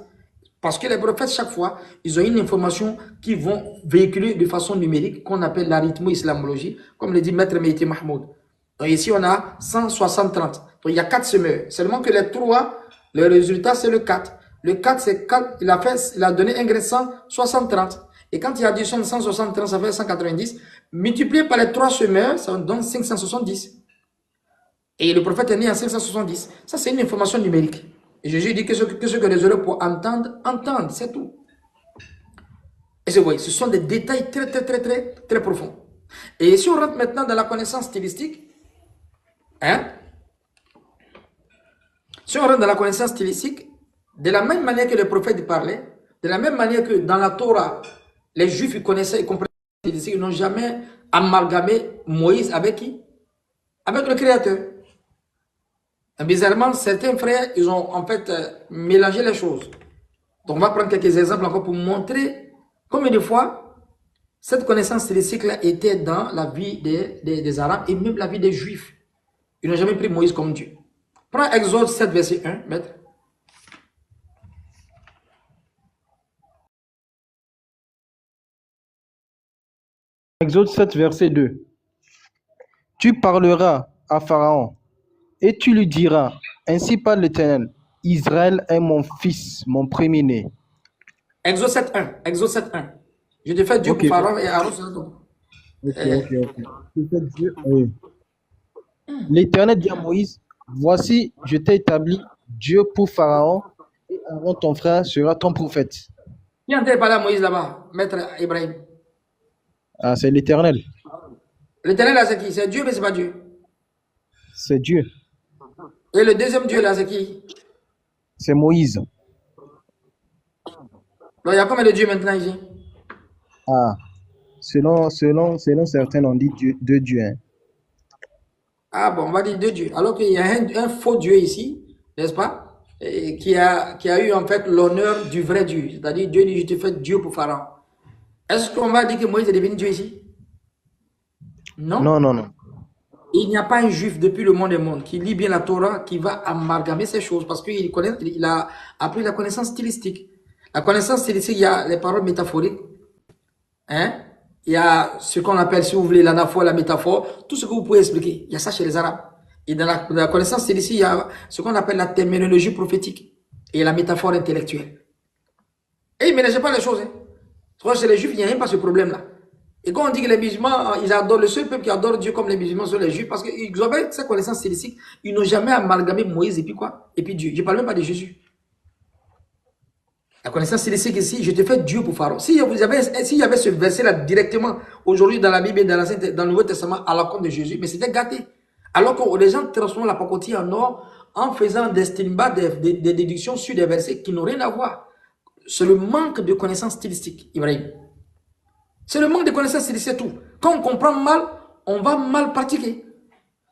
Parce que les prophètes, chaque fois, ils ont une information qu'ils vont véhiculer de façon numérique, qu'on appelle l'arithmo-islamologie, comme le dit Maître Meïté Mahmoud. Donc ici, on a 160-30. Donc il y a 4 semeurs. Seulement que les 3, le résultat, c'est le 4. Le 4, c'est 4, il a donné un grain 160-30. Et quand il additionne 160-30, ça fait 190. Multiplié par les 3 semeurs, ça donne 570. Et le prophète est né en 570. Ça, c'est une information numérique. Et Jésus dit que ce que les oreilles pour entendre, entendent, c'est tout. Et c'est vrai, ce sont des détails très profonds. Et si on rentre maintenant dans la connaissance stylistique, si on rentre dans la connaissance stylistique, de la même manière que le prophète parlait, de la même manière que dans la Torah, les Juifs ils connaissaient et comprenaient la stylistique, ils n'ont jamais amalgamé Moïse avec qui? Avec le Créateur. Bizarrement, certains frères, ils ont en fait mélangé les choses. Donc, on va prendre quelques exemples encore pour montrer combien de fois cette connaissance stylistique-là était dans la vie des Arabes et même la vie des Juifs. Ils n'ont jamais pris Moïse comme Dieu. Prends Exode 7, verset 1, maître. Exode 7, verset 2. Tu parleras à Pharaon et tu lui diras, ainsi parle l'Éternel, Israël est mon fils, mon premier-né. Exode 7, 1. Exode 7, 1. Je te fais Dieu pour Pharaon et Aaron sera ton. Ok. Je fais Dieu. Oui. L'Éternel dit à Moïse, voici, je t'ai établi Dieu pour Pharaon et Aaron ton frère sera ton prophète. Qui est en train de parler à Moïse là-bas, maître Ibrahim? Ah, c'est l'Éternel. L'Éternel là, c'est qui? C'est Dieu, mais c'est pas Dieu. C'est Dieu. Et le deuxième Dieu là, c'est qui? C'est Moïse. Donc, il y a combien de dieux maintenant ici? Ah, selon certains, on dit Dieu, deux dieux. Hein. Ah bon, on va dire deux dieux. Alors qu'il y a un faux Dieu ici, n'est-ce pas? Et qui a eu en fait l'honneur du vrai Dieu. C'est-à-dire, Dieu dit, je te fais Dieu pour Pharaon. Est-ce qu'on va dire que Moïse est devenu Dieu ici? Non. Non. Il n'y a pas un juif depuis le monde des mondes qui lit bien la Torah qui va amalgamer ces choses parce qu'il a appris la connaissance stylistique. La connaissance stylistique, il y a les paroles métaphoriques. Hein? Il y a ce qu'on appelle, si vous voulez, l'anaphore, la métaphore, tout ce que vous pouvez expliquer. Il y a ça chez les Arabes. Et dans la connaissance stylistique, il y a ce qu'on appelle la terminologie prophétique. et la métaphore intellectuelle. Et ils ne mélangeaient pas les choses. Hein. Chez les Juifs, il n'y a même pas ce problème-là. Et quand on dit que les musulmans, ils adorent, le seul peuple qui adore Dieu comme les musulmans sont les Juifs, parce qu'ils avaient cette connaissance stylistique, ils n'ont jamais amalgamé Moïse et puis quoi? Et puis Dieu. Je ne parle même pas de Jésus. La connaissance stylistique ici, je te fais Dieu pour Pharaon. S'il y avait ce verset-là directement, aujourd'hui dans la Bible et dans le Nouveau Testament, à la compte de Jésus, mais c'était gâté. Alors que les gens transforment la pacotille en or en faisant des stigmas, des déductions sur des versets qui n'ont rien à voir. C'est le manque de connaissance stylistique, Ibrahim. C'est le manque de connaissance stylistique, c'est tout. Quand on comprend mal, on va mal pratiquer.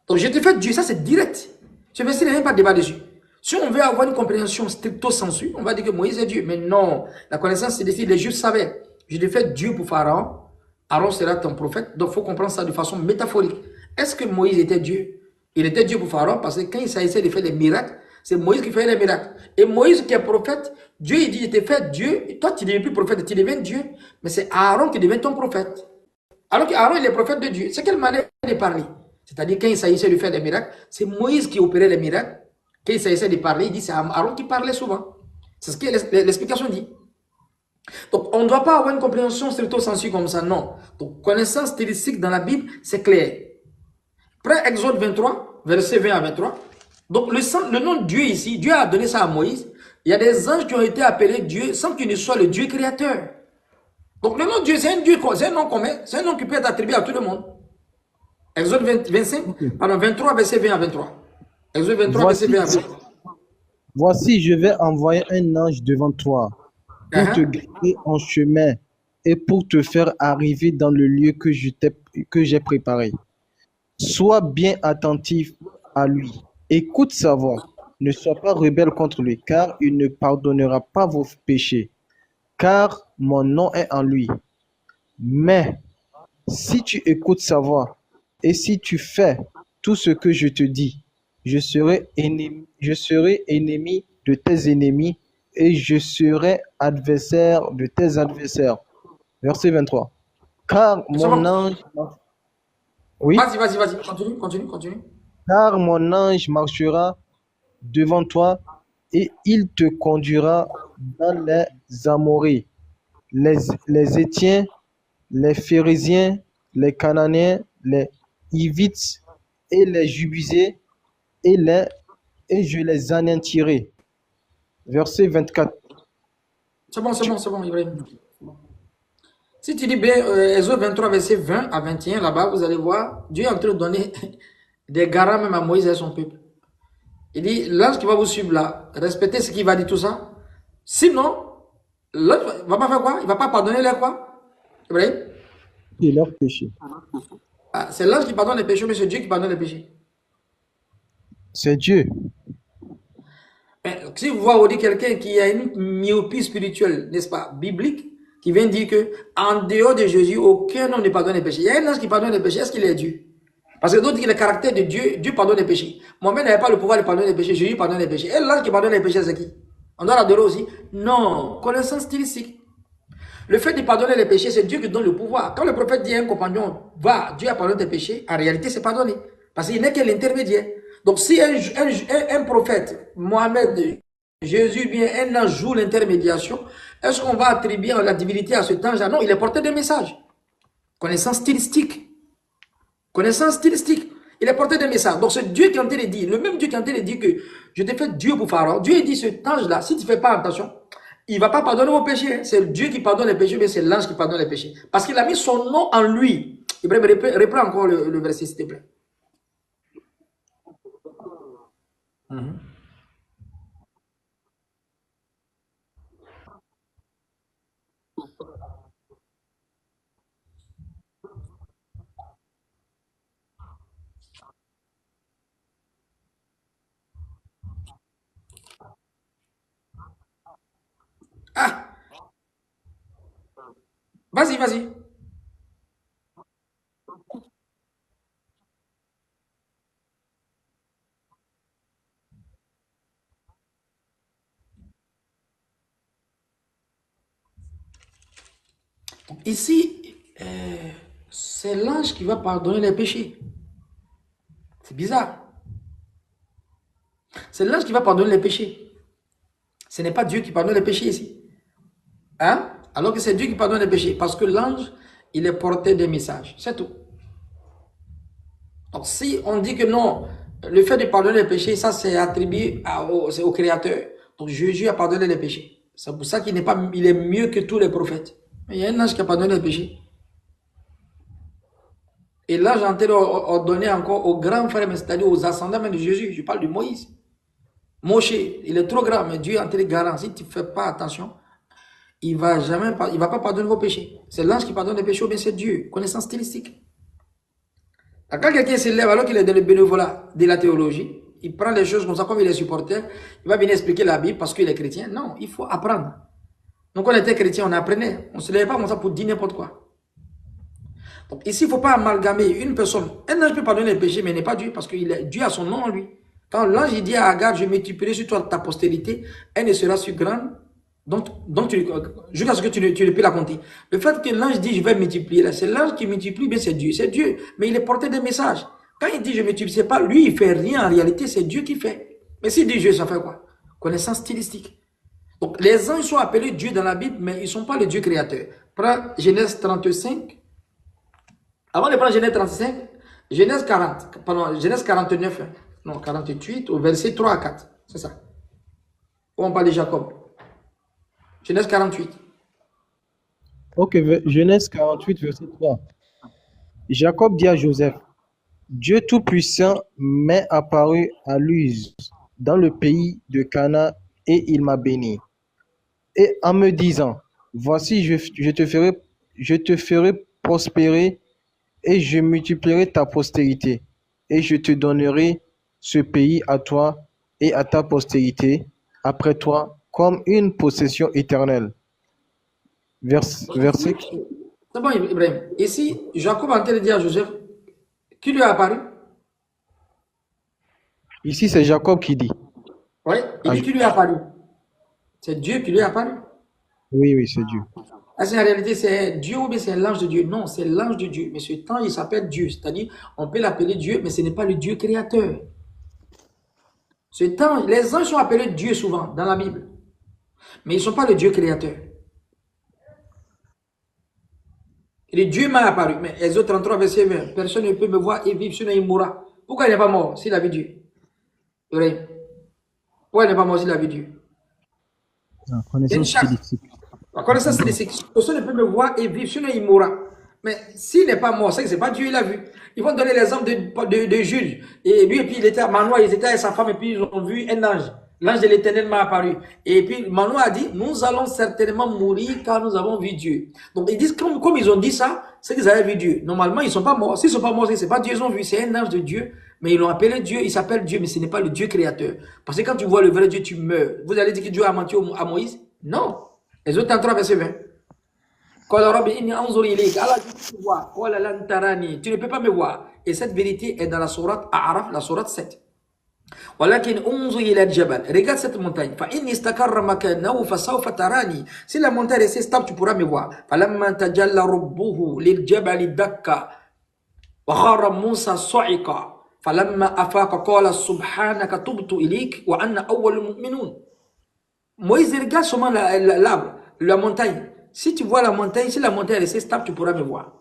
Donc je te fais Dieu, ça c'est direct. Ce verset n'est même pas de débat dessus. Si on veut avoir une compréhension stricto sensu, on va dire que Moïse est Dieu. Mais non, la connaissance stylistique, les Juifs savaient. Je te fais Dieu pour Pharaon. Aaron sera ton prophète. Donc il faut comprendre ça de façon métaphorique. Est-ce que Moïse était Dieu? Il était Dieu pour Pharaon parce que quand il s'agissait de faire des miracles, c'est Moïse qui faisait les miracles. Et Moïse qui est prophète, Dieu il dit, je t'ai fait Dieu. Et toi, tu ne deviens plus prophète, tu deviens Dieu. Mais c'est Aaron qui devient ton prophète. Alors qu'Aaron, il est prophète de Dieu. C'est quelle manière de parler? C'est-à-dire, quand il s'agissait de faire des miracles, c'est Moïse qui opérait les miracles. Quand il s'agissait de parler, il dit, c'est Aaron qui parlait souvent. C'est ce que l'explication dit. Donc, on ne doit pas avoir une compréhension stricto sensu comme ça, non. Donc, connaissance stylistique dans la Bible, c'est clair. Prends Exode 23, verset 20 à 23. Donc, le nom de Dieu ici, Dieu a donné ça à Moïse. Il y a des anges qui ont été appelés Dieu sans qu'il ne soit le Dieu créateur. Donc, le nom de Dieu, c'est un Dieu, c'est un nom commun, c'est un nom qui peut être attribué à tout le monde. Exode 23, verset 20 à 23. Exode 23, verset 20 à 23. Voici, je vais envoyer un ange devant toi pour te guider en chemin et pour te faire arriver dans le lieu que j'ai préparé. Sois bien attentif à lui. Écoute sa voix. Ne sois pas rebelle contre lui, car il ne pardonnera pas vos péchés, car mon nom est en lui. Mais si tu écoutes sa voix et si tu fais tout ce que je te dis, je serai ennemi de tes ennemis et je serai adversaire de tes adversaires. Verset 23. Car mon ange... Oui. Vas-y, continue. Car mon ange marchera devant toi et il te conduira dans les Amorrés, les Hétiens, les Phérésiens, les Cananéens, les Hivites et les Jubusés et je les anéantirai. Verset 24. C'est bon, Ibrahim. Si tu dis bien Exode 23, verset 20 à 21, là-bas, vous allez voir, Dieu est en train de donner des garants même à Moïse et à son peuple. Il dit, l'ange qui va vous suivre là, respectez ce qu'il va dire, tout ça. Sinon, l'ange ne va pas faire quoi? Il ne va pas pardonner les quoi? Ibrahim? Et leurs péchés. Ah, c'est l'ange qui pardonne les péchés, mais c'est Dieu qui pardonne les péchés. C'est Dieu. Mais, si vous voyez quelqu'un qui a une myopie spirituelle, n'est-ce pas, biblique, qui vient dire que en dehors de Jésus, aucun homme ne pardonne les péchés. Il y a un ange qui pardonne les péchés, est-ce qu'il est Dieu? Parce que d'autres disent que le caractère de Dieu, Dieu pardonne les péchés. Mohamed n'avait pas le pouvoir de pardonner les péchés, Jésus pardonne les péchés. Et l'ange qui pardonne les péchés, c'est qui? On doit l'adorer aussi? Non, connaissance stylistique. Le fait de pardonner les péchés, c'est Dieu qui donne le pouvoir. Quand le prophète dit à un compagnon, va, Dieu a pardonné tes péchés, en réalité, c'est pardonné. Parce qu'il n'est que l'intermédiaire. Donc, si un prophète, Mohamed, Jésus, bien un ange joue l'intermédiation, est-ce qu'on va attribuer la divinité à cet ange? Non, il est porteur de messages. Connaissance stylistique. Connaissance stylistique. Il est porteur de messages. Donc, c'est Dieu qui est en train de dire, le même Dieu qui est en train de dire que je t'ai fait Dieu pour Pharaon. Dieu dit, cet ange-là, si tu ne fais pas attention, il ne va pas pardonner vos péchés. C'est Dieu qui pardonne les péchés, mais c'est l'ange qui pardonne les péchés. Parce qu'il a mis son nom en lui. Ibrahim, reprends encore le verset, s'il te plaît. Ah, vas-y. Ici, c'est l'ange qui va pardonner les péchés. C'est bizarre. C'est l'ange qui va pardonner les péchés. Ce n'est pas Dieu qui pardonne les péchés ici. Hein? Alors que c'est Dieu qui pardonne les péchés. Parce que l'ange, il est porté des messages. C'est tout. Donc si on dit que non, le fait de pardonner les péchés, ça c'est attribué au Créateur. Donc Jésus a pardonné les péchés. C'est pour ça qu'il n'est pas, il est mieux que tous les prophètes. Mais il y a un ange qui a pardonné les péchés. Et là, j'ai entendu ordonner encore aux grands frères, c'est-à-dire aux ascendants même de Jésus. Je parle de Moïse. Moshe, il est trop grand, mais Dieu est en train de garantir, si tu ne fais pas attention, il ne va jamais, il va pas pardonner vos péchés. C'est l'ange qui pardonne les péchés ou bien c'est Dieu. Connaissance stylistique. Quand quelqu'un se lève alors qu'il est dans le bénévolat de la théologie, il prend les choses comme ça, comme il est supporter, il va venir expliquer la Bible parce qu'il est chrétien. Non, il faut apprendre. Donc on était chrétien, on apprenait. On ne se lève pas comme ça pour dire n'importe quoi. Donc ici, il ne faut pas amalgamer une personne. Un ange peut pardonner les péchés, mais il n'est pas Dieu, parce que Dieu a son nom en lui. Quand l'ange dit à Agar, je multiplierai sur toi ta postérité, elle ne sera si grande, jusqu'à ce que tu ne peux la compter. Le fait que l'ange dit, je vais multiplier, c'est l'ange qui multiplie, bien c'est Dieu. C'est Dieu, mais il est porté des messages. Quand il dit, je multiplie, c'est pas lui, il fait rien, en réalité, c'est Dieu qui fait. Mais s'il dit Dieu, ça fait quoi? Connaissance stylistique. Donc, les anges sont appelés Dieu dans la Bible, mais ils ne sont pas le Dieu créateur. Prends Genèse 35. Avant de prendre Genèse 35, Genèse 40, pardon, Genèse 49, non, 48, au verset 3 à 4. C'est ça. Où on parle de Jacob. Genèse 48. Ok, Genèse 48, verset 3. Jacob dit à Joseph, Dieu Tout-Puissant m'est apparu à Luz, dans le pays de Cana, et il m'a béni. Et en me disant, voici, je te ferai prospérer, et je multiplierai ta postérité, et je te donnerai ce pays à toi et à ta postérité après toi comme une possession éternelle. Verset. C'est bon, Ibrahim. Ici, Jacob est en train de dire à Joseph, qui lui a apparu? Ici, c'est Jacob qui dit. Oui, il dit qui lui a apparu. C'est Dieu qui lui a apparu. Oui, c'est Dieu. En réalité, c'est Dieu ou bien c'est l'ange de Dieu? Non, c'est l'ange de Dieu. Mais ce temps, il s'appelle Dieu. C'est-à-dire, on peut l'appeler Dieu, mais ce n'est pas le Dieu créateur. Ce temps, les anges sont appelés Dieu souvent dans la Bible. Mais ils ne sont pas le Dieu créateur. Et Dieu m'a apparu. Mais Exode 33, verset 20. Personne ne peut me voir et vivre, sinon il mourra. Pourquoi il n'est pas mort s'il a vu Dieu? Pourquoi il n'est pas mort s'il a vu Dieu? La connaissance stylistique. La connaissance stylistique. Personne ne peut me voir et vivre, sinon il mourra. Mais s'il n'est pas mort, c'est que ce n'est pas Dieu, il a vu. Ils vont donner l'exemple de Jules. Et lui, et puis il était à Manoah, ils étaient avec sa femme, et puis ils ont vu un ange. L'ange de l'Éternel m'a apparu. Et puis Manoah a dit, nous allons certainement mourir car nous avons vu Dieu. Donc ils disent, comme ils ont dit ça, c'est qu'ils avaient vu Dieu. Normalement, ils ne sont pas morts. S'ils ne sont pas morts, ce n'est pas Dieu qu'ils ont vu, c'est un ange de Dieu. Mais ils l'ont appelé Dieu, il s'appelle Dieu, mais ce n'est pas le Dieu créateur. Parce que quand tu vois le vrai Dieu, tu meurs. Vous allez dire que Dieu a menti à Moïse? Non. Les autres 33, verset 20. Allah dit, tu ne peux pas me voir. Et cette vérité est dans la sourate A'raf, la sourate 7. Regarde cette montagne. Si la montagne est stable, tu pourras me voir. Moïse regarde seulement l'arbre, la montagne. Si tu vois la montagne, si la montagne est restée stable, tu pourras me voir.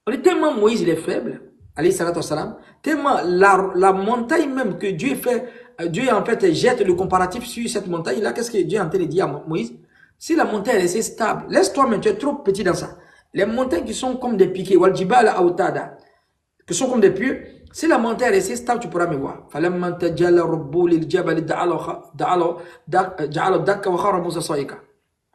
On est tellement Moïse, il est faible, alayhi salatu wassalam, tellement la montagne même que Dieu fait, Dieu en fait jette le comparatif sur cette montagne-là. Qu'est-ce que Dieu est en train de dire à Moïse? Si la montagne est restée stable, laisse-toi, mais tu es trop petit dans ça. Les montagnes qui sont comme des piquets, wal jibala autada, qui sont comme des pieux, si la montagne est restée stable, tu pourras me voir.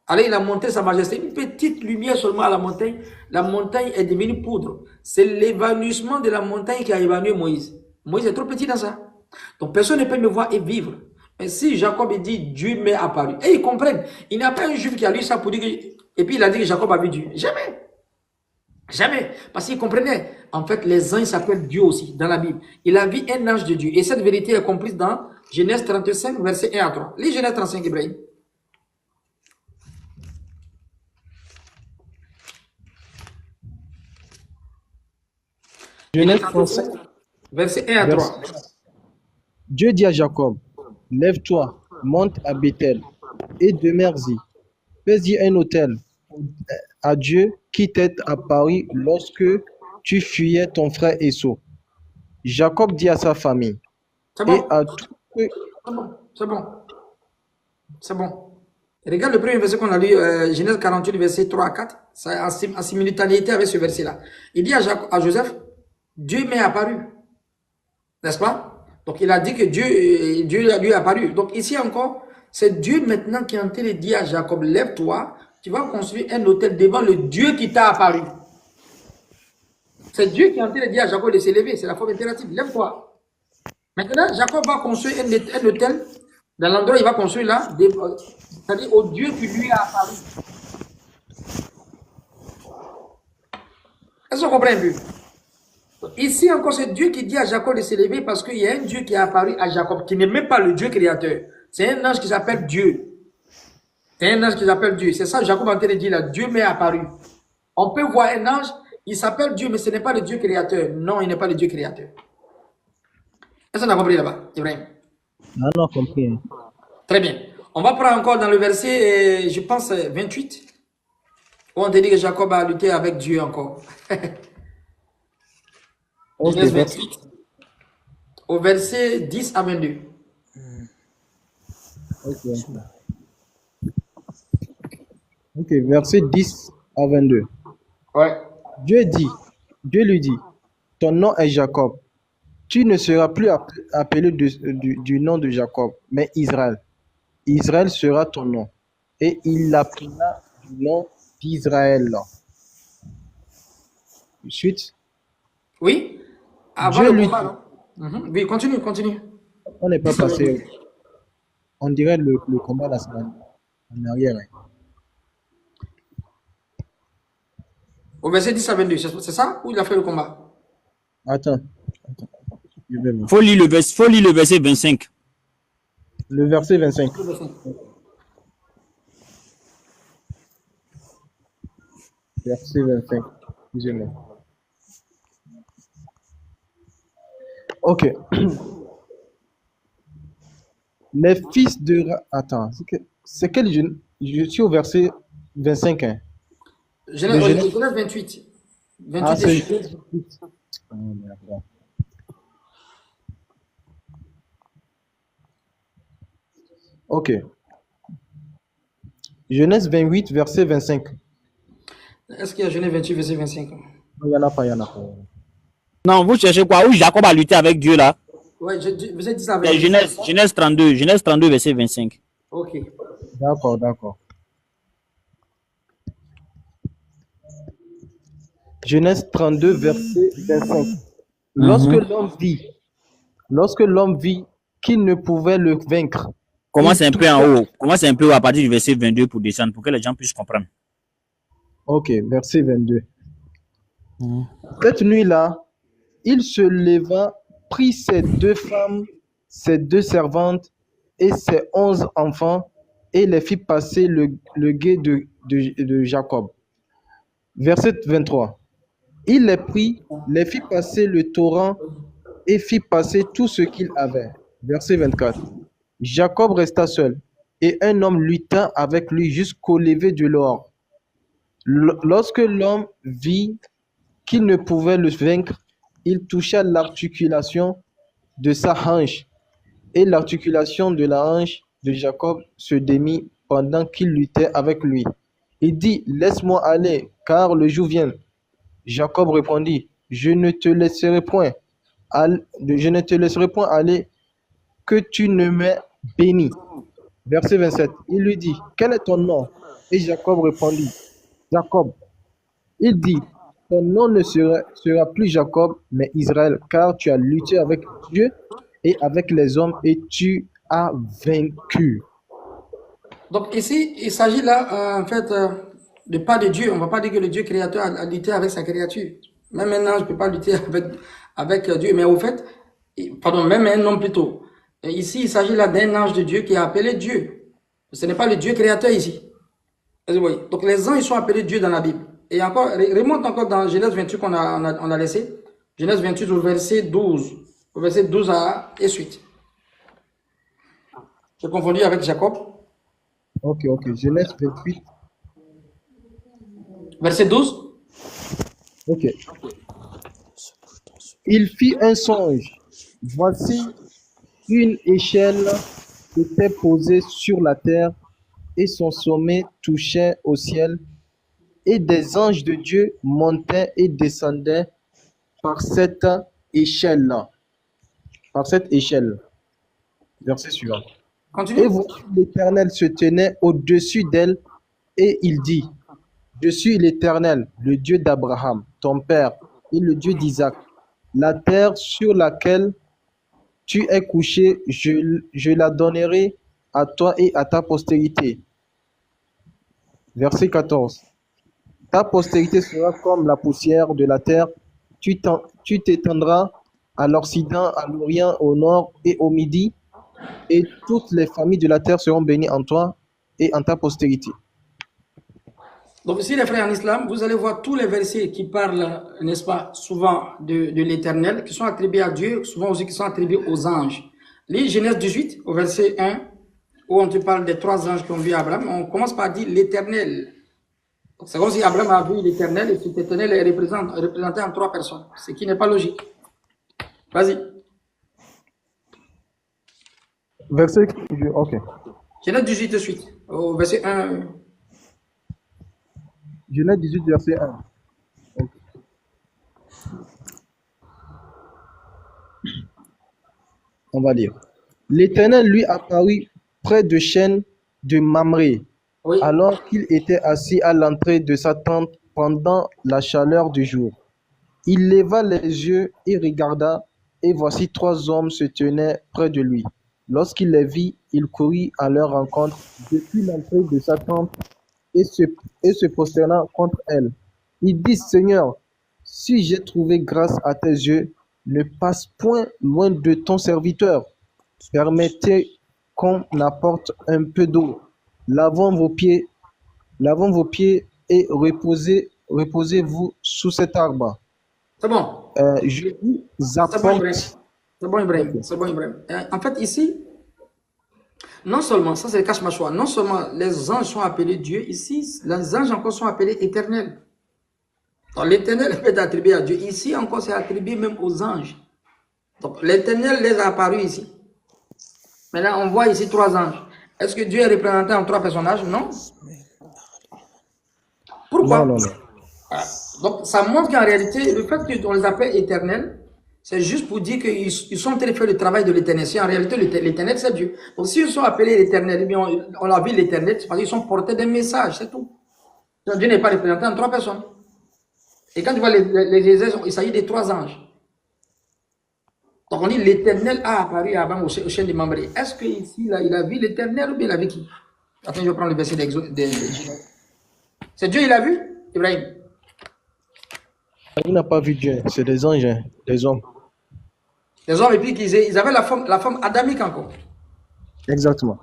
Allez, il a monté sa majesté, une petite lumière seulement à la montagne est devenue poudre. C'est l'évanouissement de la montagne qui a évanoui Moïse. Moïse est trop petit dans ça. Donc personne ne peut me voir et vivre. Mais si Jacob dit Dieu m'est apparu, et ils comprennent, il n'y a pas un juif qui a lu ça pour dire que, et puis il a dit que Jacob a vu Dieu. Jamais. Jamais. Parce qu'il comprenait. En fait, les anges s'appellent Dieu aussi dans la Bible. Il a vu un ange de Dieu. Et cette vérité est comprise dans Genèse 35, verset 1 à 3. Lis Genèse 35, Ibrahim. Genèse 35, verset 1 à 3. Dieu dit à Jacob, lève-toi, monte à Bethel et demeure-y. Fais-y un autel à Dieu qui t'est apparu lorsque tu fuyais ton frère Esau. Jacob dit à sa famille C'est et bon, à tout ceux c'est bon, c'est bon, c'est bon. Regarde le premier verset qu'on a lu, Genèse 48, verset 3 à 4. C'est en simultanéité avec ce verset-là. Il dit à Joseph, Dieu m'est apparu. N'est-ce pas? Donc il a dit que Dieu lui est apparu. Donc ici encore, c'est Dieu maintenant qui est en train de dire à Jacob, lève-toi, tu vas construire un autel devant le Dieu qui t'a apparu. C'est Dieu qui est en train de dire à Jacob de se lever. C'est la forme impérative. Lève-toi. Maintenant, Jacob va construire un autel dans l'endroit où il va construire là, c'est-à-dire au Dieu qui lui a apparu. Est-ce qu'on comprend un peu? Ici encore, c'est Dieu qui dit à Jacob de se lever parce qu'il y a un Dieu qui est apparu à Jacob, qui n'est même pas le Dieu créateur. C'est un ange qui s'appelle Dieu. C'est un ange qui s'appelle Dieu. C'est ça que Jacob est en train de dire là. Dieu m'est apparu. On peut voir un ange, il s'appelle Dieu, mais ce n'est pas le Dieu créateur. Non, il n'est pas le Dieu créateur. Est-ce qu'on a compris là-bas, Ibrahim? non, compris. Très bien. On va prendre encore dans le verset, je pense, 28, où on te dit que Jacob a lutté avec Dieu encore. Ok, Genèse verset, 28, au verset 10 à 22. ok. Ok, verset 10 à 22. Ouais. Dieu lui dit, ton nom est Jacob. Tu ne seras plus appelé du nom de Jacob, mais Israël. Israël sera ton nom. Et il l'appela du nom d'Israël. Ensuite, Oui. Avant Dieu le lui combat, dit, non? Oui, continue, continue. on n'est pas 10 à 22. passé, on dirait le combat la semaine en arrière. Hein. Au verset 10 à 22, c'est ça? Où il a fait le combat? Attends, je vais voir. Faut lire le verset 25. Le verset 25. Le verset. Verset 25. Excusez-moi. Ok. Les fils de... Attends, c'est quel... Je suis au verset 25. Hein. De Genèse Genèse. Genèse 28. Ah, 28 c'est et suite. Genèse 28. Oh, merde. Ok. Genèse 28, verset 25. Est-ce qu'il y a Genèse 28, verset 25? Il n'y en a pas, il n'y en a pas. Non, vous cherchez quoi? Où Jacob a lutté avec Dieu là? Ouais, verset 10 à C'est 22. Genèse 32, verset 25. Ok. D'accord, d'accord. Genèse 32, verset 25. Lorsque l'homme vit qu'il ne pouvait le vaincre, Commence il un peu en toucha... haut. Commence un peu à partir du verset 22 pour descendre, pour que les gens puissent comprendre. Ok, verset 22. Cette nuit-là, il se leva, prit ses 2 femmes, ses 2 servantes et ses 11 enfants et les fit passer le gué de Jacob. Verset 23. Il les prit, les fit passer le torrent et fit passer tout ce qu'il avait. Verset 24. Jacob resta seul et un homme lutta avec lui jusqu'au lever de l'aurore. Lorsque l'homme vit qu'il ne pouvait le vaincre, il toucha l'articulation de sa hanche et l'articulation de la hanche de Jacob se démit pendant qu'il luttait avec lui. Il dit, laisse-moi aller, car le jour vient. Jacob répondit, je ne te laisserai point aller que tu ne m'aies béni. Verset 27. Il lui dit, quel est ton nom? Et Jacob répondit, Jacob. Il dit, ton nom ne sera plus Jacob, mais Israël, car tu as lutté avec Dieu et avec les hommes et tu as vaincu. Donc ici, il s'agit là, en fait, de pas de Dieu. On ne va pas dire que le Dieu créateur a lutté avec sa créature. Même maintenant, je ne peux pas lutter avec Dieu. Mais au fait, pardon, même un homme plutôt. Et ici, il s'agit là d'un ange de Dieu qui est appelé Dieu. Ce n'est pas le Dieu créateur ici. Vous voyez? Donc les anges, ils sont appelés Dieu dans la Bible. Et encore, remonte encore dans Genèse 28 qu'on a laissé. Genèse 28 au verset 12. Au verset 12 et suite. J'ai confondu avec Jacob. Ok, ok. Genèse 28. Verset 12. Ok. Il fit un songe. Voici, une échelle était posée sur la terre et son sommet touchait au ciel, et des anges de Dieu montaient et descendaient par cette échelle-là. Par cette échelle. Verset suivant. Et Continue. voici l'Éternel se tenait au-dessus d'elle, et il dit, je suis l'Éternel, le Dieu d'Abraham, ton père, et le Dieu d'Isaac. La terre sur laquelle tu es couché, je la donnerai à toi et à ta postérité. Verset 14. Ta postérité sera comme la poussière de la terre. Tu t'étendras à l'Occident, à l'Orient, au Nord et au Midi, et toutes les familles de la terre seront bénies en toi et en ta postérité. Donc ici, les frères en islam, vous allez voir tous les versets qui parlent, n'est-ce pas, souvent de l'Éternel, qui sont attribués à Dieu, souvent aussi qui sont attribués aux anges. Les Genèse 18, au verset 1, où on te parle des trois anges qui ont vu Abraham, on commence par dire l'Éternel. C'est comme si Abraham a vu l'Éternel et cet Éternel est représenté en trois personnes, ce qui n'est pas logique. Vas-y. Verset, ok. Genèse 18 de suite, au verset 1. Genèse 18, verset 1. Ok. On va lire. L'Éternel lui apparut près de Chêne de Mamré, Oui. alors qu'il était assis à l'entrée de sa tente pendant la chaleur du jour. Il leva les yeux et regarda, et voici trois hommes se tenaient près de lui. Lorsqu'il les vit, il courut à leur rencontre depuis l'entrée de sa tente et se prosterna contre elle. Il dit, Seigneur, si j'ai trouvé grâce à tes yeux, ne passe point loin de ton serviteur. Permettez qu'on apporte un peu d'eau. Lavons vos pieds et reposez-vous sous cet arbre. C'est bon. Je vous C'est bon, Ibrahim. apporte. C'est bon, Ibrahim. Ok. C'est bon, Ibrahim. En fait, ici, non seulement, ça c'est le cache-mâchoire, non seulement les anges sont appelés Dieu, ici, les anges encore sont appelés éternels. Donc l'éternel peut être attribué à Dieu. Ici encore, c'est attribué même aux anges. Donc l'éternel les a apparus ici. Maintenant, on voit ici trois anges. Est-ce que Dieu est représenté en trois personnages? Non. Pourquoi? Non, non, non. Voilà. Donc ça montre qu'en réalité, le fait qu'on les appelle éternels, c'est juste pour dire qu'ils sont en train de faire le travail de l'éternel. Si en réalité, l'éternel, c'est Dieu. Donc s'ils sont appelés l'éternel, eh bien, on l'a vu l'éternel, c'est parce qu'ils sont portés d'un message, c'est tout. Donc Dieu n'est pas représenté en trois personnes. Et quand tu vois les Jésus, il s'agit des trois anges. Donc on dit l'éternel a apparu avant au chêne de Mamré. Est-ce qu'ici, là, il a vu l'éternel ou bien il a vu qui? Attends, je vais prendre le verset d'Exode. C'est Dieu, il a vu, Ibrahim. Il n'a pas vu Dieu, c'est des anges, hein, des hommes. Les hommes, et puis ils avaient la forme adamique encore. Exactement.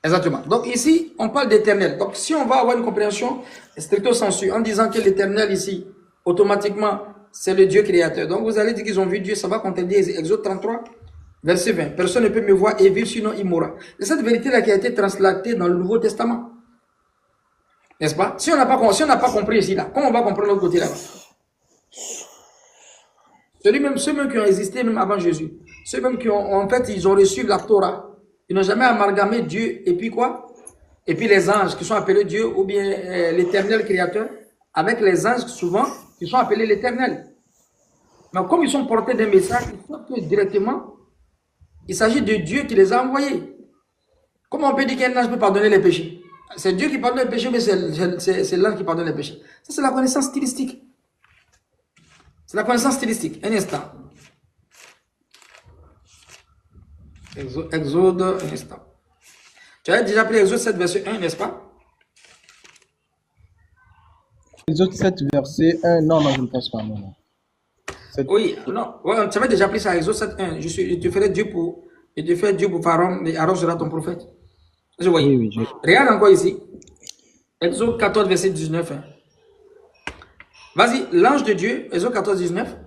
Exactement. Donc ici, on parle d'éternel. Donc si on va avoir une compréhension stricto sensu, en disant que l'éternel ici, automatiquement, c'est le Dieu créateur. Donc vous allez dire qu'ils ont vu Dieu, ça va contredire Exode 33, verset 20. Personne ne peut me voir et vivre, sinon il mourra. C'est cette vérité-là qui a été translatée dans le Nouveau Testament. N'est-ce pas? Si on n'a pas compris ici, là, comment on va comprendre l'autre côté là-bas? Ceux mêmes qui ont existé même avant Jésus, ceux mêmes qui ont, en fait, ils ont reçu la Torah, ils n'ont jamais amalgamé Dieu et puis quoi? Et puis les anges qui sont appelés Dieu ou bien l'éternel créateur, avec les anges souvent qui sont appelés l'éternel. Mais comme ils sont portés d'un message, ils savent que directement, il s'agit de Dieu qui les a envoyés. Comment on peut dire qu'un ange peut pardonner les péchés? C'est Dieu qui pardonne les péchés, mais c'est l'ange qui pardonne les péchés. Ça, c'est la connaissance stylistique. C'est la connaissance stylistique. Un instant. Exode, un instant. Tu as déjà pris Exode 7, verset 1, n'est-ce pas? Exode 7, verset 1. Non, non, je ne pense pas. Non, non. Oui, non. Ouais, tu avais déjà pris ça, Exode 7, 1. Je te ferai Dieu pour. Je te ferai Dieu pour Pharaon, et Aaron sera ton prophète. Je vois. Oui, oui. Regarde encore ici. Exode 14, verset 19. Hein. Vas-y, l'ange de Dieu, Exode 14, 19.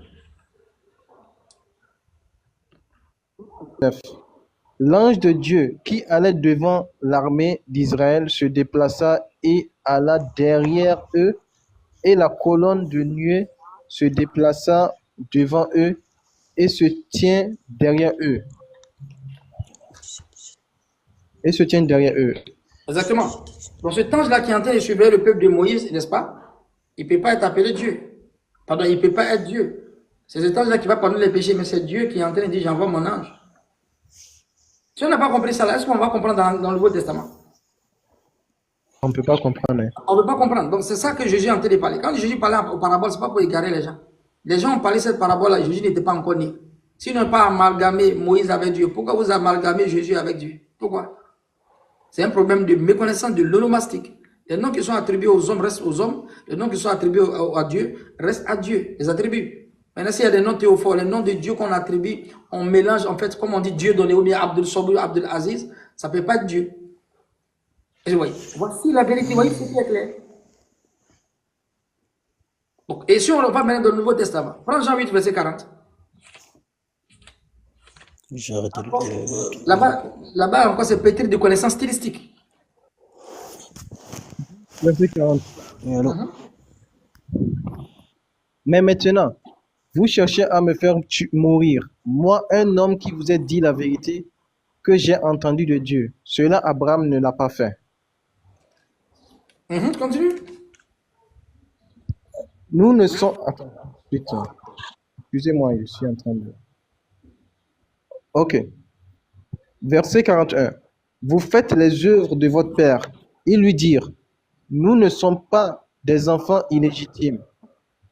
L'ange de Dieu qui allait devant l'armée d'Israël se déplaça et alla derrière eux, et la colonne de nuée se déplaça devant eux et se tient derrière eux. Et se tient derrière eux. Exactement. Donc cet ange-là qui est en train de surveiller le peuple de Moïse, n'est-ce pas? Il ne peut pas être appelé Dieu. Pardon, il ne peut pas être Dieu. C'est cet ange-là qui va pardonner les péchés, mais c'est Dieu qui est en train de dire, j'envoie mon ange. Si on n'a pas compris ça, là, est-ce qu'on va comprendre dans le Nouveau Testament? On ne peut pas comprendre. Hein. On ne peut pas comprendre. Donc c'est ça que Jésus est en train de parler. Quand Jésus parlait aux paraboles, ce n'est pas pour égarer les gens. Les gens ont parlé cette parabole-là, Jésus n'était pas encore né. S'ils n'ont pas amalgamé Moïse avec Dieu, pourquoi vous amalgamez Jésus avec Dieu? Pourquoi? C'est un problème de méconnaissance de l'onomastique. Les noms qui sont attribués aux hommes restent aux hommes, les noms qui sont attribués à Dieu restent à Dieu, les attributs. Maintenant, s'il y a des noms théophores, les noms de Dieu qu'on attribue, on mélange, en fait, comme on dit Dieu donné ou bien Abdul Sobou, Abdul Aziz, ça ne peut pas être Dieu. Et voyez, voici la vérité, voyez ce qui est clair. Donc, et si on va maintenant dans le Nouveau Testament, prends Jean 8, verset 40. J'ai arrêté le Là-bas, encore, c'est pétri de connaissances stylistiques. Verset 40. Alors, Mais maintenant, vous cherchez à me faire mourir, moi, un homme qui vous a dit la vérité que j'ai entendue de Dieu. Cela, Abraham ne l'a pas fait. Continue. Nous ne sommes... Attends, putain. Excusez-moi, je suis en train de... Ok. Verset 41. Vous faites les œuvres de votre père. Ils lui dirent, nous ne sommes pas des enfants illégitimes.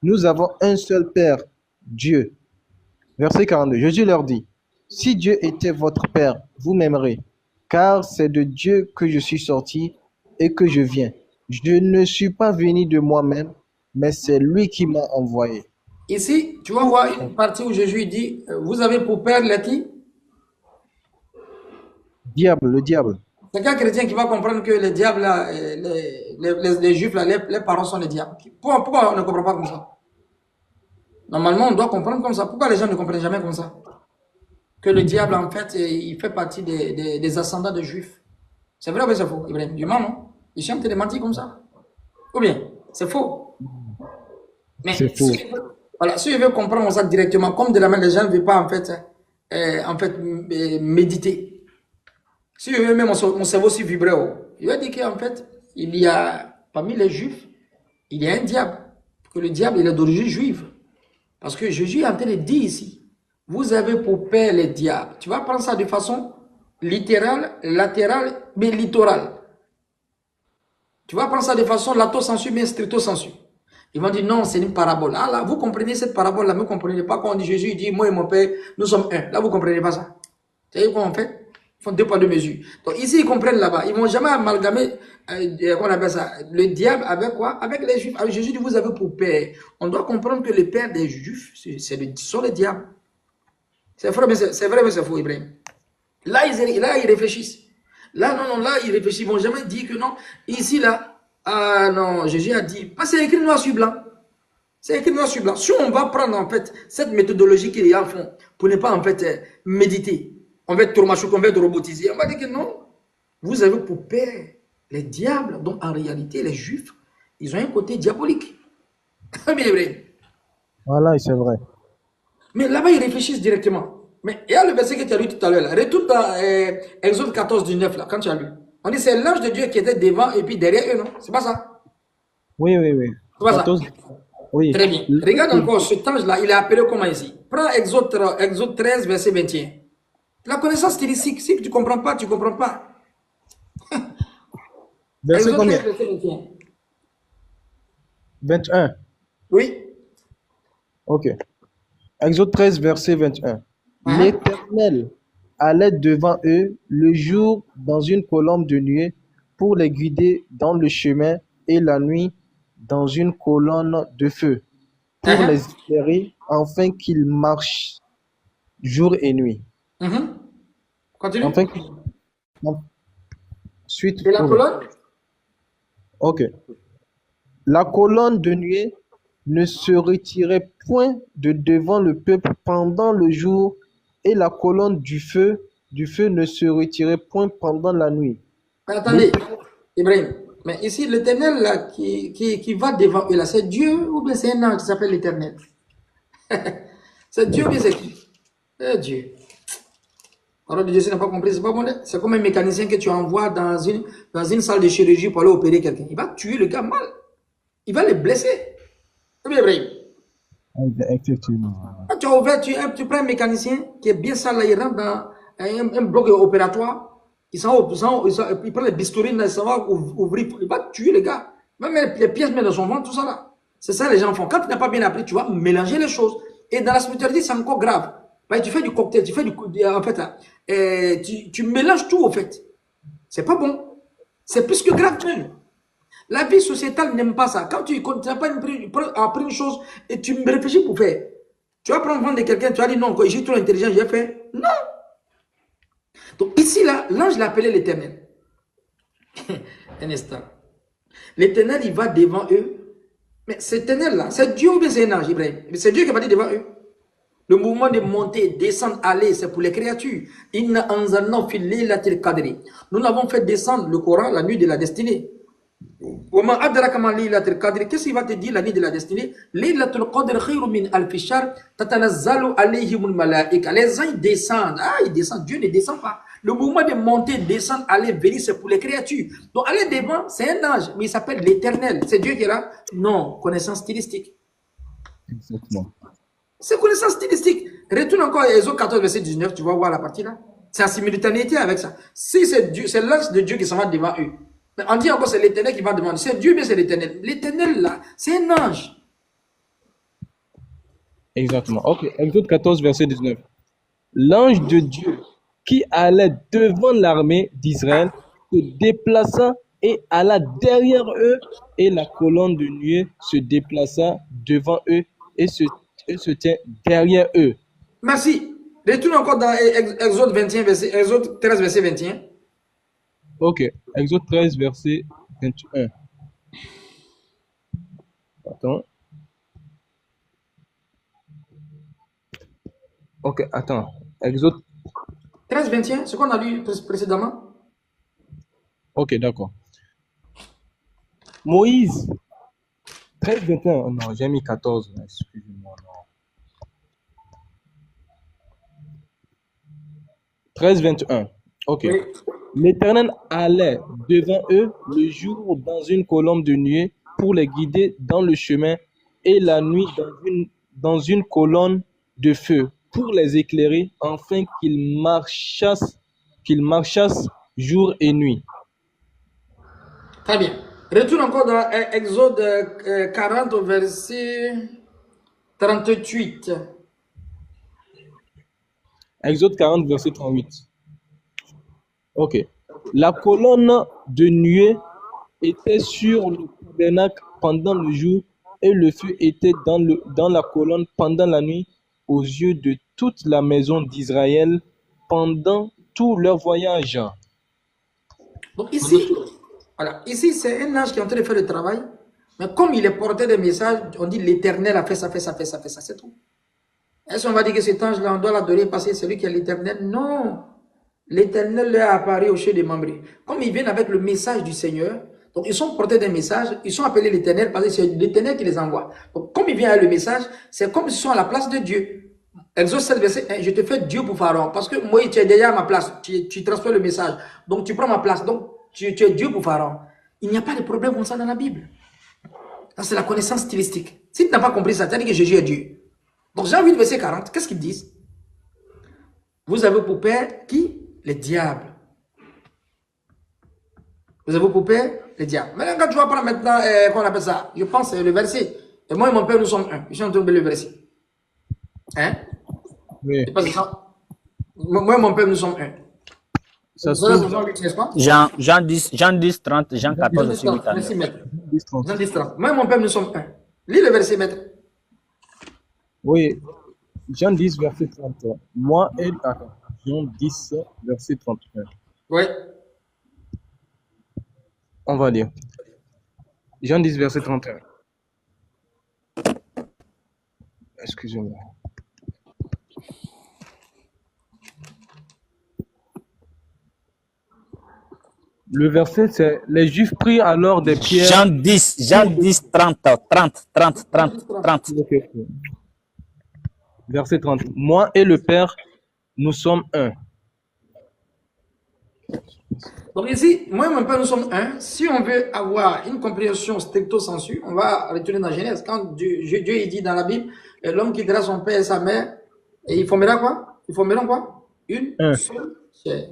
Nous avons un seul père, Dieu. Verset 42. Jésus leur dit, si Dieu était votre père, vous m'aimerez, car c'est de Dieu que je suis sorti et que je viens. Je ne suis pas venu de moi-même, mais c'est lui qui m'a envoyé. Ici, tu vas voir une partie où Jésus dit, vous avez pour père les qui? Diable, le diable. C'est qu'un chrétien qui va comprendre que les diables, là, les juifs, là, les parents sont les diables. Pourquoi on ne comprend pas comme ça? Normalement, on doit comprendre comme ça. Pourquoi les gens ne comprennent jamais comme ça? Que le diable, en fait, il fait partie des ascendants des juifs. C'est vrai ou c'est faux, Ibrahim? Du non? Ils sont en train de mentir comme ça. Ou bien, c'est faux. Mais C'est faux. voilà, si je veux comprendre ça directement, comme de la main, les gens ne veulent pas, en fait, méditer. Si je veux mettre mon cerveau si vibrer, je vais dire qu'en fait, il y a, parmi les juifs, il y a un diable. Que le diable, il est d'origine juive. Parce que Jésus est en train de dire ici, vous avez pour père les diables. Tu vas prendre ça de façon littérale, latérale, mais littorale. Tu vas prendre ça de façon lato-sensu, mais stricto-sensu. Ils vont dire non, c'est une parabole. Ah là, vous comprenez cette parabole-là, mais vous ne comprenez pas quand on dit Jésus, il dit moi et mon père, nous sommes un. Là, vous ne comprenez pas ça. Vous savez quoi on fait? Ils font deux poids deux mesures. Donc ici, ils comprennent là-bas. Ils ne vont jamais amalgamer, on appelle ça, le diable avec quoi? Avec les juifs. Avec Jésus dit vous avez pour père. On doit comprendre que le père des juifs, sont les diables. C'est vrai, mais c'est faux, Ibrahim. Là, ils réfléchissent. Là, non, là, ils réfléchissent. Ils ne vont jamais dire que non. Ici, là, ah non, Jésus a dit, parce que c'est écrit noir sur blanc. C'est écrit noir sur blanc. Si on va prendre, en fait, cette méthodologie qu'ils en font, pour ne pas, en fait, méditer, on va être traumatisé, on va être robotisé, on va dire que non. Vous avez pour père les diables, donc en réalité, les juifs, ils ont un côté diabolique. Bien vrai. Voilà, c'est vrai. Mais là-bas, ils réfléchissent directement. Mais il y a le verset que tu as lu tout à l'heure, là. Retourne dans Exode 14, 19, là, quand tu as lu. On dit c'est l'ange de Dieu qui était devant et puis derrière eux, non? C'est pas ça? Oui. C'est pas ça? 14. Oui. Très bien. Regarde encore cet ange-là, il est appelé comment ici? Prends Exode 13, verset 21. La connaissance stylistique, si tu ne comprends pas, tu ne comprends pas. Verset Exode combien? 13, verset 21. 21. Oui. Ok. Exode 13, verset 21. L'Éternel allait devant eux le jour dans une colonne de nuée pour les guider dans le chemin et la nuit dans une colonne de feu pour les éclairer afin qu'ils marchent jour et nuit. Continue. Afin qu'ils... Suite. Et la colonne? Ok. La colonne de nuée ne se retirait point de devant le peuple pendant le jour, et la colonne du feu du feu ne se retirait point pendant la nuit. Mais attendez, Ibrahim, mais ici, l'Éternel là, qui va devant eux, là, c'est Dieu ou bien c'est un ange qui s'appelle l'Éternel? C'est Dieu ou bien c'est qui? C'est Dieu. Alors, Dieu, n'a pas compris, c'est pas bon. C'est comme un mécanicien que tu envoies dans une salle de chirurgie pour aller opérer quelqu'un. Il va tuer le gars mal. Il va le blesser. C'est bien vrai. Effectivement. Quand tu as ouvert, tu prends un mécanicien qui est bien sale, là, il rentre dans un bloc opératoire. Il prend les bistouris, il s'en va ouvrir. Il va tuer le gars. Il va mettre les pièces dans son ventre, tout ça là. C'est ça les gens font. Quand tu n'as pas bien appris, tu vas mélanger les choses. Et dans la spiritualité, c'est encore grave. Tu fais du cocktail, tu fais en fait, là, tu mélanges tout, en fait. C'est pas bon. C'est plus que grave même. La vie sociétale n'aime pas ça. Quand tu n'as pas appris une chose et tu me réfléchis pour faire, tu vas prendre vendre de quelqu'un, tu vas dire non, j'ai trop intelligent, j'ai fait. Non. Donc ici, là, l'ange l'appelait l'Éternel. Un instant. L'Éternel, il va devant eux. Mais cet Éternel-là, c'est Dieu ou bien c'est un ange, Ibrahim? C'est Dieu qui va dire devant eux. Le mouvement de monter, descendre, aller, c'est pour les créatures. Inna anzalna fil laylatil qadri. Nous l'avons fait descendre le Coran la nuit de la destinée. Qu'est-ce qu'il va te dire la nuit de la destinée? Laylatul qadr khayrun min alfi shahr tatanazzalu alayhimul malaika. Les anges descendent. Ah, ils descendent. Dieu ne descend pas. Le mouvement de monter, descendre, aller, venir, c'est pour les créatures. Donc aller devant, c'est un ange, mais il s'appelle l'Éternel. C'est Dieu qui est là? Non, connaissance stylistique. Exactement. C'est connaissance stylistique. Retourne encore à Exode 14, verset 19, tu vas voir la partie là. C'est en simultanéité avec ça. Si c'est l'ange de Dieu qui s'en va devant eux. Mais on dit encore c'est l'Éternel qui va demander. C'est Dieu, mais c'est l'Éternel. L'Éternel là, c'est un ange. Exactement. Ok, Exode 14, verset 19. L'ange de Dieu qui allait devant l'armée d'Israël se déplaça et alla derrière eux, et la colonne de nuée se déplaça devant eux et se tient derrière eux. Merci. Retourne encore dans Exode 21, Exode 13, verset 21. Ok, Exode 13, verset 21. Attends. Ok, attends. Exode. 13, 21, ce qu'on a lu précédemment. Ok, d'accord. Moïse. 13, 21. Oh non, j'ai mis 14. Excusez-moi. Non. 13, 21. Ok. Oui. L'Éternel allait devant eux le jour dans une colonne de nuée pour les guider dans le chemin, et la nuit dans une colonne de feu pour les éclairer, afin qu'ils marchassent jour et nuit. Très bien. Retourne encore dans Exode 40, verset 38. Exode 40, verset 38. Ok. La colonne de nuée était sur le tabernacle pendant le jour, et le feu était dans la colonne pendant la nuit, aux yeux de toute la maison d'Israël pendant tout leur voyage. Donc ici, voilà, ici c'est un ange qui est en train de faire le travail, mais comme il est porté des messages, on dit l'Éternel a fait ça, fait ça, fait ça, fait ça, c'est tout. Est-ce qu'on va dire que cet ange-là, on doit l'adorer parce que c'est lui qui est l'Éternel? Non. L'Éternel lui a apparu au chef des membres. Comme ils viennent avec le message du Seigneur, donc ils sont portés d'un message, ils sont appelés l'Éternel parce que c'est l'Éternel qui les envoie. Donc comme il vient avec le message, c'est comme s'ils sont à la place de Dieu. Exode 7, verset 1, je te fais Dieu pour Pharaon. Parce que moi, tu es déjà à ma place, tu transfères le message. Donc tu prends ma place, donc tu es Dieu pour Pharaon. Il n'y a pas de problème comme ça dans la Bible. C'est la connaissance stylistique. Si tu n'as pas compris ça, tu as dit que Jésus est Dieu. Donc Jean 8, verset 40, qu'est-ce qu'ils disent? Vous avez pour père qui? Les diables. Vous avez pour père? Les diables. Maintenant, quand tu vas prendre maintenant, qu'on appelle ça, je pense le verset. Et moi et mon père, nous sommes un. Je suis en train de lire le verset. Hein? Oui. Moi et mon père, nous sommes un. Ça Voilà, se Jean 8, n'est-ce pas? Jean 10, 30, Jean 14, verset 8 à 9. Merci, maître. 10, 30. Jean 10, 30. Moi et mon père, nous sommes un. Lis le verset, maître. Oui, Jean 10, verset 30. Moi et... Attends. Jean 10, verset 31. Oui. On va lire. Jean 10, verset 31. Excusez-moi. Le verset, c'est les Juifs prirent alors des pierres. Jean 10, 30. Ok. Verset 30. Moi et le Père, nous sommes un. Donc ici, moi et mon père, nous sommes un. Si on veut avoir une compréhension stricto sensu, on va retourner dans Genèse. Quand Dieu il dit dans la Bible, l'homme quittera son père et sa mère, et il formera quoi? Ils formeront quoi? Une Un. seule chair.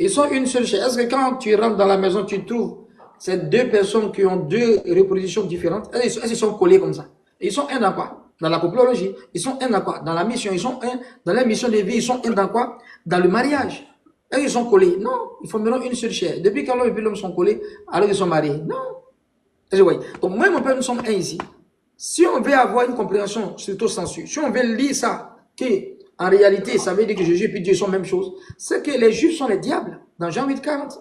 Ils sont une seule chair. Est-ce que quand tu rentres dans la maison, tu trouves ces deux personnes qui ont deux reproductions différentes? Est-ce qu'ils sont collés comme ça? Et ils sont un dans quoi? Dans la coplologie. Ils sont un dans quoi? Dans la mission. Ils sont un dans la mission de vie. Ils sont un dans quoi? Dans le mariage. Et ils sont collés. Non, ils formeront une seule chair. Depuis quand l'homme et l'homme sont collés, alors ils sont mariés. Non. Est-ce que vous voyez? Donc moi et mon père, nous sommes un ici. Si on veut avoir une compréhension surtout sensu, si on veut lire ça, que en réalité, ça veut dire que Jésus et Dieu sont la même chose, c'est que les Juifs sont les diables, dans Jean 8,40.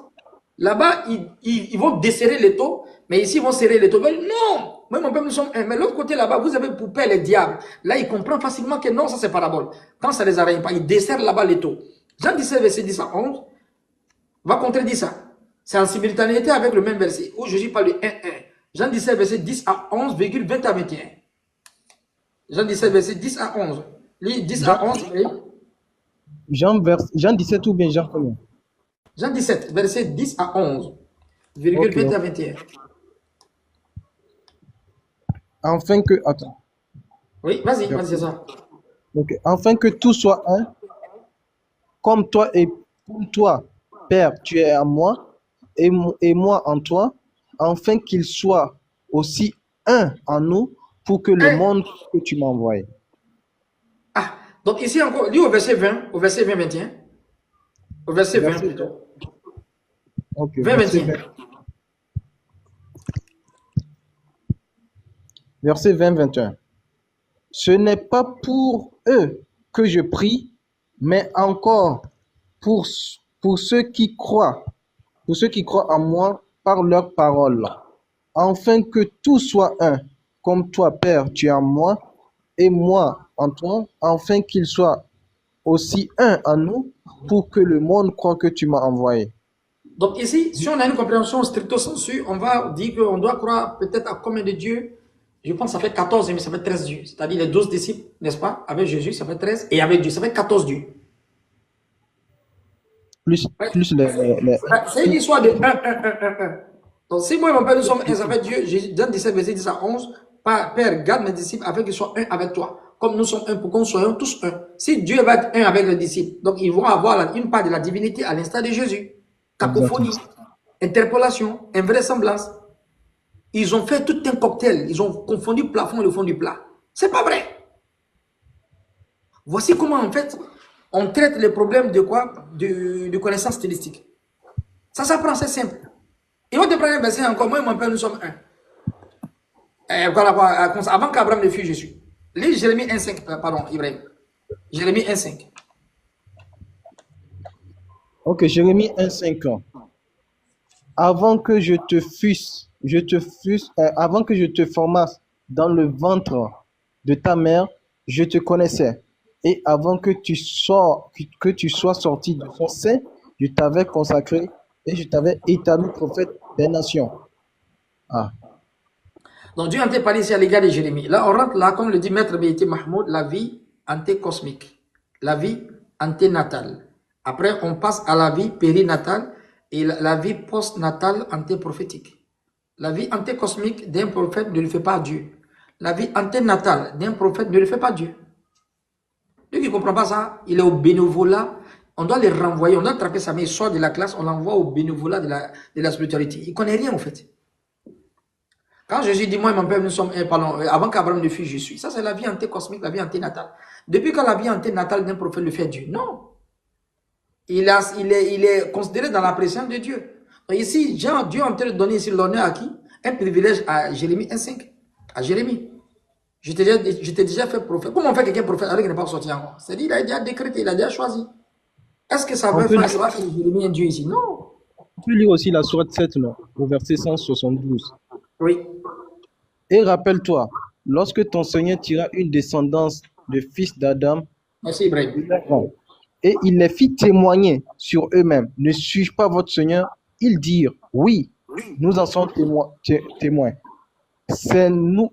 Là-bas, ils vont desserrer les taux, mais ici, ils vont serrer les taux. Mais non! Moi, mon père, nous sommes un. Mais l'autre côté, là-bas, vous avez pour père les diables. Là, ils comprennent facilement que non, ça c'est parabole. Quand ça les arrête pas, ils desserrent là-bas les taux. Jean 17, verset 10 à 11, va contredire ça. C'est en simultanéité avec le même verset, où Jésus parle de 1-1. Jean 17, verset 10 à 11, 20 à 21. Jean 17, verset 10 à 11. 10 à 11, oui. Jean 17 ou bien Jean combien? Jean 17, verset 10 à 11, virgule 20 à 21. Afin que... Attends. Oui, vas-y, c'est ça. Ok. Afin que tout soit un, comme toi, Père, tu es en moi, et moi en toi, afin qu'il soit aussi un en nous, pour que le monde que tu m'as envoyé. Ah, donc ici encore, lis au verset 20, 21. Au verset 20 plutôt. Ok, 20, 21. Verset 20, 21. Ce n'est pas pour eux que je prie, mais encore pour ceux qui croient en moi par leur parole, afin que tout soit un, comme toi, Père, tu es en moi, et moi en toi, afin qu'ils soient aussi un en nous, pour que le monde croit que tu m'as envoyé. Donc ici, si on a une compréhension stricto sensu, on va dire qu'on doit croire peut-être à combien de dieux? Je pense que ça fait 14, mais ça fait 13 dieux. C'est-à-dire les 12 disciples, n'est-ce pas? Avec Jésus, ça fait 13. Et avec Dieu, ça fait 14 dieux. Plus les... C'est une histoire de 1. Donc si moi et mon père, nous sommes un, ça fait Dieu. Jean 17, verset 10 à 11. Père, garde mes disciples afin qu'ils soient un avec toi. Comme nous sommes un, pour qu'on soit tous un. Si Dieu va être un avec les disciples, donc ils vont avoir une part de la divinité à l'instar de Jésus. Cacophonie, interpolation, invraisemblance. Ils ont fait tout un cocktail. Ils ont confondu le plafond et le fond du plat. C'est pas vrai. Voici comment, en fait, on traite les problèmes de quoi? De connaissance stylistique. Ça s'apprend, c'est simple. Ils vont te prendre un verset encore. Moi et mon père, nous sommes un. Avant qu'Abraham ne fût Jésus. Lis Jérémie 1,5. Pardon, Ibrahim. Jérémie 1,5. Ok, Jérémie 1,5. Avant que je te formasse dans le ventre de ta mère, je te connaissais. Et avant que tu sois sorti de son sein, je t'avais consacré et je t'avais établi prophète des nations. Ah. Donc Dieu a parlé ici à l'égard de Jérémie. Là, on rentre là, comme le dit Maître Béhété Mahmoud, la vie antécosmique, la vie anténatale. Après, on passe à la vie périnatale et la vie postnatale antéprophétique. La vie antécosmique d'un prophète ne le fait pas Dieu. La vie anténatale d'un prophète ne le fait pas Dieu. Lui qui ne comprend pas ça, il est au bénévolat. On doit les renvoyer, on doit attraper sa main, il sort de la classe, on l'envoie au bénévolat de la spiritualité. Il ne connaît rien en fait. Quand Jésus dit, moi et mon père, nous sommes un, pardon, avant qu'Abraham ne fût, je suis. Ça, c'est la vie antécosmique, la vie anténatale. Depuis quand la vie anténatale d'un prophète le fait Dieu? Non. Il est considéré dans la présence de Dieu. Donc ici, Dieu est en train de donner ici l'honneur à qui? Un privilège à Jérémie 1,5. À Jérémie. Je t'ai déjà fait prophète. Comment on fait quelqu'un prophète alors qu'il n'est pas sorti encore? C'est-à-dire, il a déjà décrété, il a déjà choisi. Est-ce que ça veut faire Jérémie un Dieu ici? Non. On peut lire aussi la sourate 7, non, au verset 172. Oui. Et rappelle-toi, lorsque ton Seigneur tira une descendance de fils d'Adam, merci Ibrahim, et il les fit témoigner sur eux-mêmes. Ne suis-je pas votre Seigneur? Ils dirent, oui, nous en sommes témoins.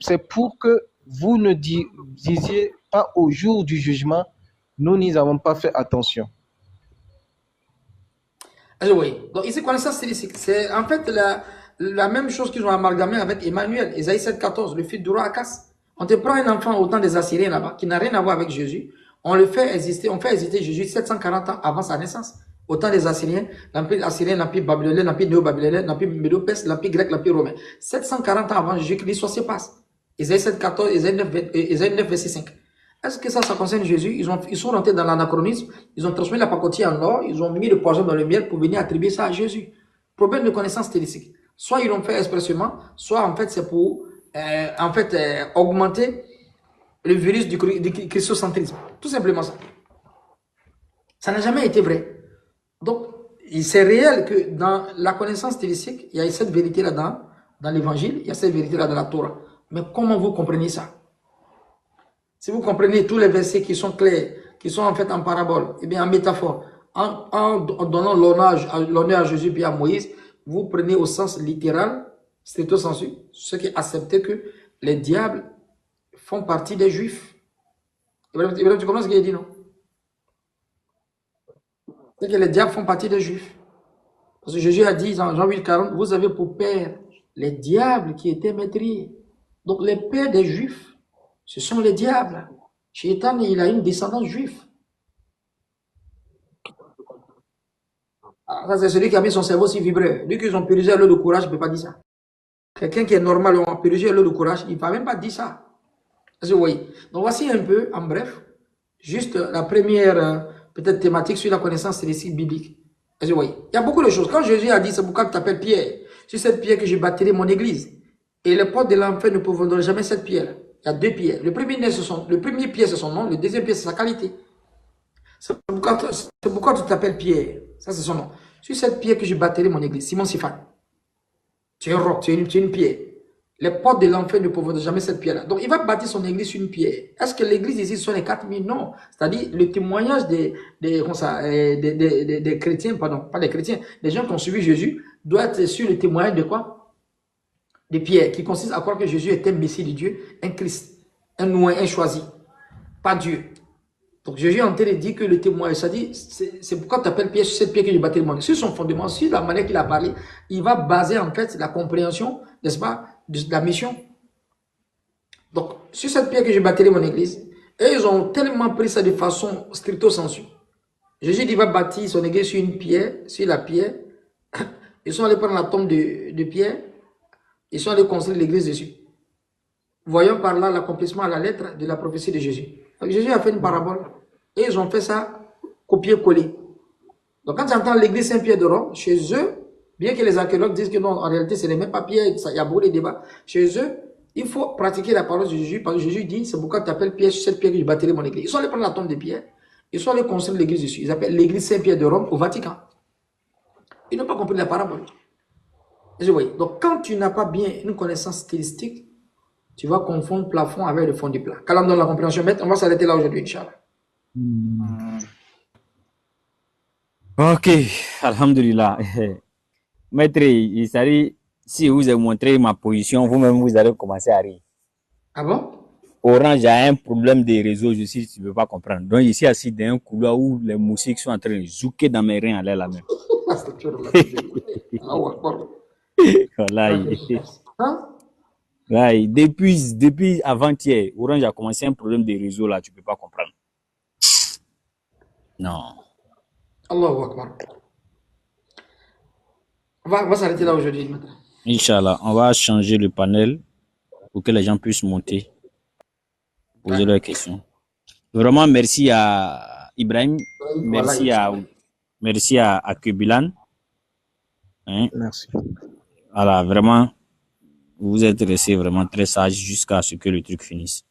C'est pour que vous ne disiez pas au jour du jugement, nous n'y avons pas fait attention. Oui. Donc ici, connaissance stylistique, c'est en fait la même chose qu'ils ont amalgamé avec Emmanuel, Ésaïe 7,14, le fils du roi Akas. On te prend un enfant au temps des Assyriens là-bas, qui n'a rien à voir avec Jésus. On fait exister Jésus 740 ans avant sa naissance. Au temps des Assyriens, l'empire assyrien, l'empire babylonien, l'empire néo-babylonien, l'empire médo-perse, l'empire grec, l'empire romain. 740 ans avant Jésus, que l'histoire se passe. Ésaïe 7,14, Ésaïe 9, verset 5. Est-ce que ça concerne Jésus? Ils sont rentrés dans l'anachronisme, ils ont transformé la pacotille en or, ils ont mis le poison dans le miel pour venir attribuer ça à Jésus. Problème de connaissance stylistique. Soit ils l'ont fait expressément, soit en fait c'est pour augmenter le virus du christocentrisme. Tout simplement ça. Ça n'a jamais été vrai. Donc, c'est réel que dans la connaissance stylistique, il y a cette vérité-là dans l'évangile, il y a cette vérité-là dans la Torah. Mais comment vous comprenez ça? Si vous comprenez tous les versets qui sont clairs, qui sont en fait en parabole, et bien en métaphore, en donnant l'honneur à Jésus et à Moïse, vous prenez au sens littéral, stricto sensu, ce qui accepte que les diables font partie des Juifs. Ibrahim, tu comprends ce qu'il a dit, non? C'est que les diables font partie des Juifs. Parce que Jésus a dit dans Jean 8,40, vous avez pour père les diables qui étaient maîtrisés. Donc les pères des Juifs, ce sont les diables. Shaitan, il a une descendance juive. Ça, c'est celui qui a mis son cerveau si vibré. Lui qu'ils ont purgé à l'eau de courage, il ne peut pas dire ça. Quelqu'un qui est normal, on a purgé à l'eau de courage, il ne va même pas dire ça. Vous voyez. Donc voici un peu, en bref, juste la première peut-être thématique sur la connaissance stylistique biblique. Vous voyez. Il y a beaucoup de choses. Quand Jésus a dit, c'est pourquoi tu t'appelles Pierre. C'est cette pierre que je bâtirai mon église. Et les portes de l'enfer ne pourront jamais cette pierre. Il y a deux pierres. Le premier pierre, c'est son nom. Le deuxième pierre, c'est sa qualité. C'est pourquoi tu t'appelles Pierre. Ça, c'est son nom. Sur cette pierre que je bâtirai mon église. Simon Sifan. Tu es un roc, tu es une pierre. Les portes de l'enfer ne pourront jamais cette pierre-là. Donc, il va bâtir son église sur une pierre. Est-ce que l'église ici sont les 4000? Non. C'est-à-dire le témoignage des chrétiens, pardon, pas des chrétiens, des gens qui ont suivi Jésus, doit être sur le témoignage de quoi? De Pierre, qui consiste à croire que Jésus est un Messie de Dieu, un Christ, un Noé, un choisi, pas Dieu. Donc Jésus est en train de dire que le témoignage, ça dit, c'est pourquoi tu t'appelles Pierre, sur cette pierre que je bâtis le monde. Sur son fondement, sur la manière qu'il a parlé, il va baser en fait la compréhension, n'est-ce pas, de la mission. Donc, sur cette pierre que je bâtirai mon église, et ils ont tellement pris ça de façon stricto sensu. Jésus dit, il va bâtir son église sur une pierre, sur la pierre. Ils sont allés prendre la tombe de Pierre. Ils sont allés construire l'église dessus. Voyons par là l'accomplissement à la lettre de la prophétie de Jésus. Donc, Jésus a fait une parabole et ils ont fait ça copier-coller. Donc quand tu entends l'église Saint-Pierre de Rome, chez eux, bien que les archéologues disent que non, en réalité ce n'est même pas Pierre, il y a beaucoup de débats. Chez eux, il faut pratiquer la parole de Jésus parce que Jésus dit, c'est pourquoi tu t'appelles Pierre, sur cette pierre que je bâtirai mon église. Ils sont allés prendre la tombe de Pierre, ils sont allés construire l'église dessus. Ils appellent l'église Saint-Pierre de Rome au Vatican. Ils n'ont pas compris la parabole. Donc, quand tu n'as pas bien une connaissance stylistique, tu vas confondre plafond avec le fond du plat. Quand on donne la compréhension, maître, on va s'arrêter là aujourd'hui, Inch'Allah. Ok, alhamdulillah. Maître, il s'agit, si vous avez montré ma position, vous-même, vous allez commencer à rire. Ah bon? Orange a un problème des réseaux, je sais, tu ne peux pas comprendre. Donc, ici, assis dans un couloir où les moustiques sont en train de zouker dans mes reins à l'air la même. Voilà. Depuis avant-hier, Orange a commencé un problème des réseaux là, tu ne peux pas comprendre. Non. Allahu Akbar. On va s'arrêter là aujourd'hui. Inch'Allah, on va changer le panel pour que les gens puissent monter, poser leurs questions. Vraiment, merci à Ibrahim, merci à Kubilan. Hein? Merci. Voilà, vraiment, vous êtes restés vraiment très sages jusqu'à ce que le truc finisse.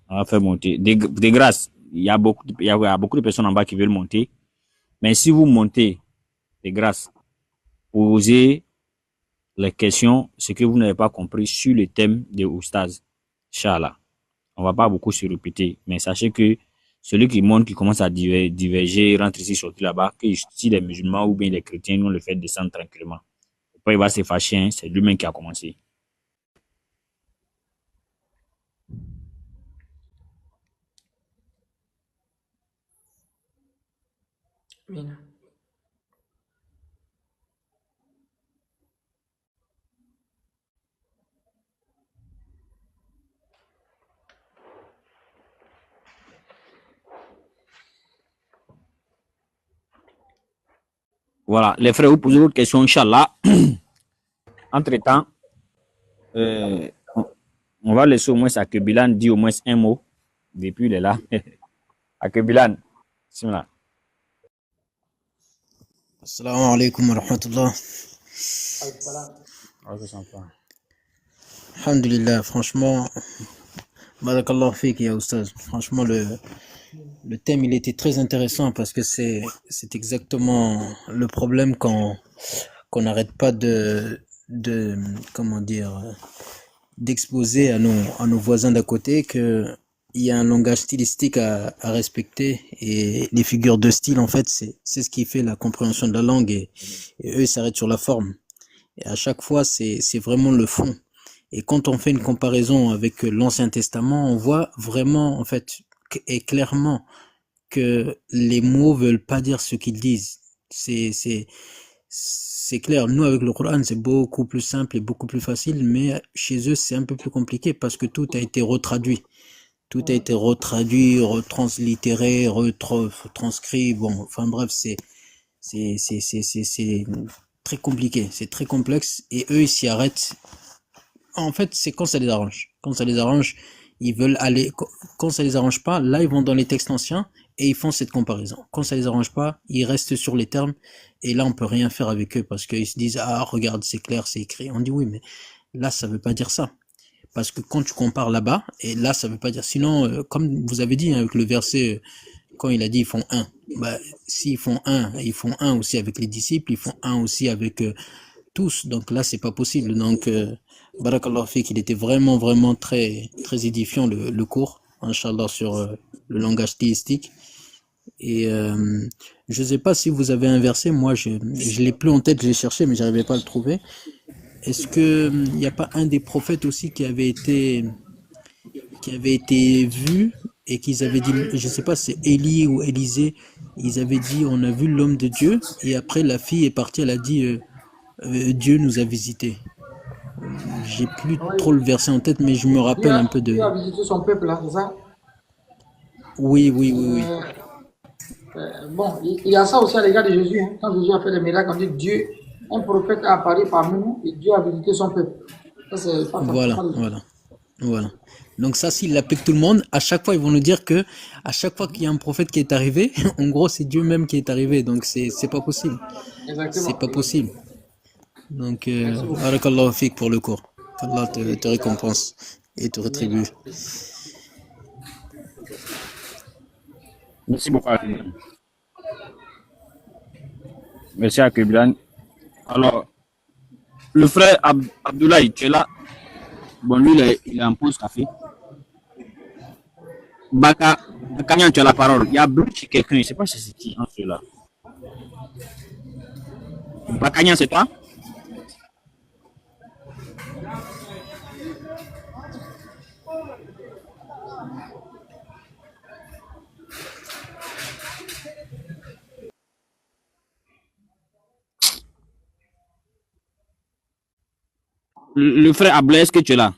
On va faire monter. De grâce, il y a beaucoup de personnes en bas qui veulent monter. Mais si vous montez, de grâce, posez les questions, ce que vous n'avez pas compris sur le thème de Oustaz. Inch'Allah. On ne va pas beaucoup se répéter, mais sachez que celui qui monte, qui commence à diverger, rentre ici, sortir là-bas, que si les musulmans ou bien les chrétiens, nous le fait descendre tranquillement. Après, il va se fâcher, hein, c'est lui-même qui a commencé. Mina. Voilà, les frères, vous posez votre question, Inch'Allah. Entre-temps, on va laisser au moins à que Bilan dit au moins un mot. Depuis, il est là. À que Bilan. Bismillah. Assalamu alaikum wa rahmatullah. Alhamdulillah, franchement, barakallah fik ya oustaz. Franchement, le thème, il était très intéressant parce que c'est exactement le problème qu'on n'arrête pas comment dire, d'exposer à nos voisins d'à côté que il y a un langage stylistique à respecter et les figures de style, en fait, c'est ce qui fait la compréhension de la langue et eux, ils s'arrêtent sur la forme. Et à chaque fois, c'est vraiment le fond. Et quand on fait une comparaison avec l'Ancien Testament, on voit vraiment, en fait, et clairement que les mots veulent pas dire ce qu'ils disent. C'est clair. Nous, avec le Coran, c'est beaucoup plus simple et beaucoup plus facile, mais chez eux, c'est un peu plus compliqué parce que tout a été retraduit. Tout a été retraduit, retranslitéré, retranscrit. Bon, enfin bref, c'est très compliqué, c'est très complexe et eux, ils s'y arrêtent. En fait, c'est quand ça les arrange. Quand ça les arrange, ils veulent aller. Quand ça les arrange pas, là, ils vont dans les textes anciens et ils font cette comparaison. Quand ça les arrange pas, ils restent sur les termes et là, on peut rien faire avec eux parce qu'ils se disent ah regarde, c'est clair, c'est écrit. On dit oui, mais là, ça veut pas dire ça. Parce que quand tu compares là-bas, et là, ça veut pas dire. Sinon, comme vous avez dit, hein, avec le verset, quand il a dit ils font un, bah, s'ils font un aussi avec les disciples, ils font un aussi avec tous. Donc là, c'est pas possible. Donc, barakallah fik, il était vraiment, vraiment très, très édifiant le cours, Inch'Allah, sur le langage stylistique. Et je sais pas si vous avez un verset, moi, je l'ai plus en tête, je l'ai cherché, mais j'arrivais pas à le trouver. Est-ce que il n'y a pas un des prophètes aussi qui avait été vu et qu'ils avaient dit, je sais pas, c'est Élie ou Élisée, ils avaient dit on a vu l'homme de Dieu et après la fille est partie, elle a dit Dieu nous a visités. J'ai plus trop le verset en tête, mais je me rappelle un peu de. Dieu a visité son peuple, là, c'est ça? Oui. Bon, il y a ça aussi à l'égard de Jésus. Hein. Quand Jésus a fait des miracles, on dit Dieu, un prophète a apparu parmi nous et Dieu a visité son peuple. Ça, c'est pas Voilà. Donc ça, s'il l'applique tout le monde, à chaque fois, ils vont nous dire que à chaque fois qu'il y a un prophète qui est arrivé, en gros, c'est Dieu même qui est arrivé. Donc c'est pas possible. Exactement. C'est pas possible. Donc, barakallahu fik pour le cours. Qu'Allah te récompense et te rétribue. Merci beaucoup. Merci à Bilan. Alors, le frère Abdoulaye, tu es là. Bon, lui, il est en pause café. Kanyan, tu as la parole. Il y a Blue chez quelqu'un, je ne sais pas si c'est qui en cela. Kanyan, c'est toi? Le frère Abdoulaye, est-ce que tu es là?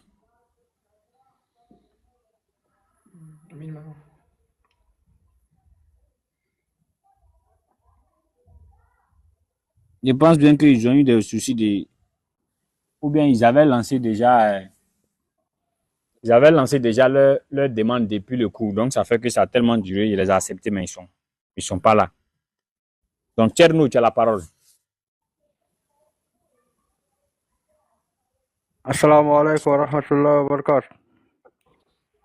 Je pense bien qu'ils ont eu des soucis de... Ou bien ils avaient lancé déjà... leur demande depuis le cours. Donc, ça fait que ça a tellement duré. Il les a acceptés, mais ils sont pas là. Donc, Tchernou, tu as la parole. Assalamu alaikum wa rahmatullahi wa barakatuh.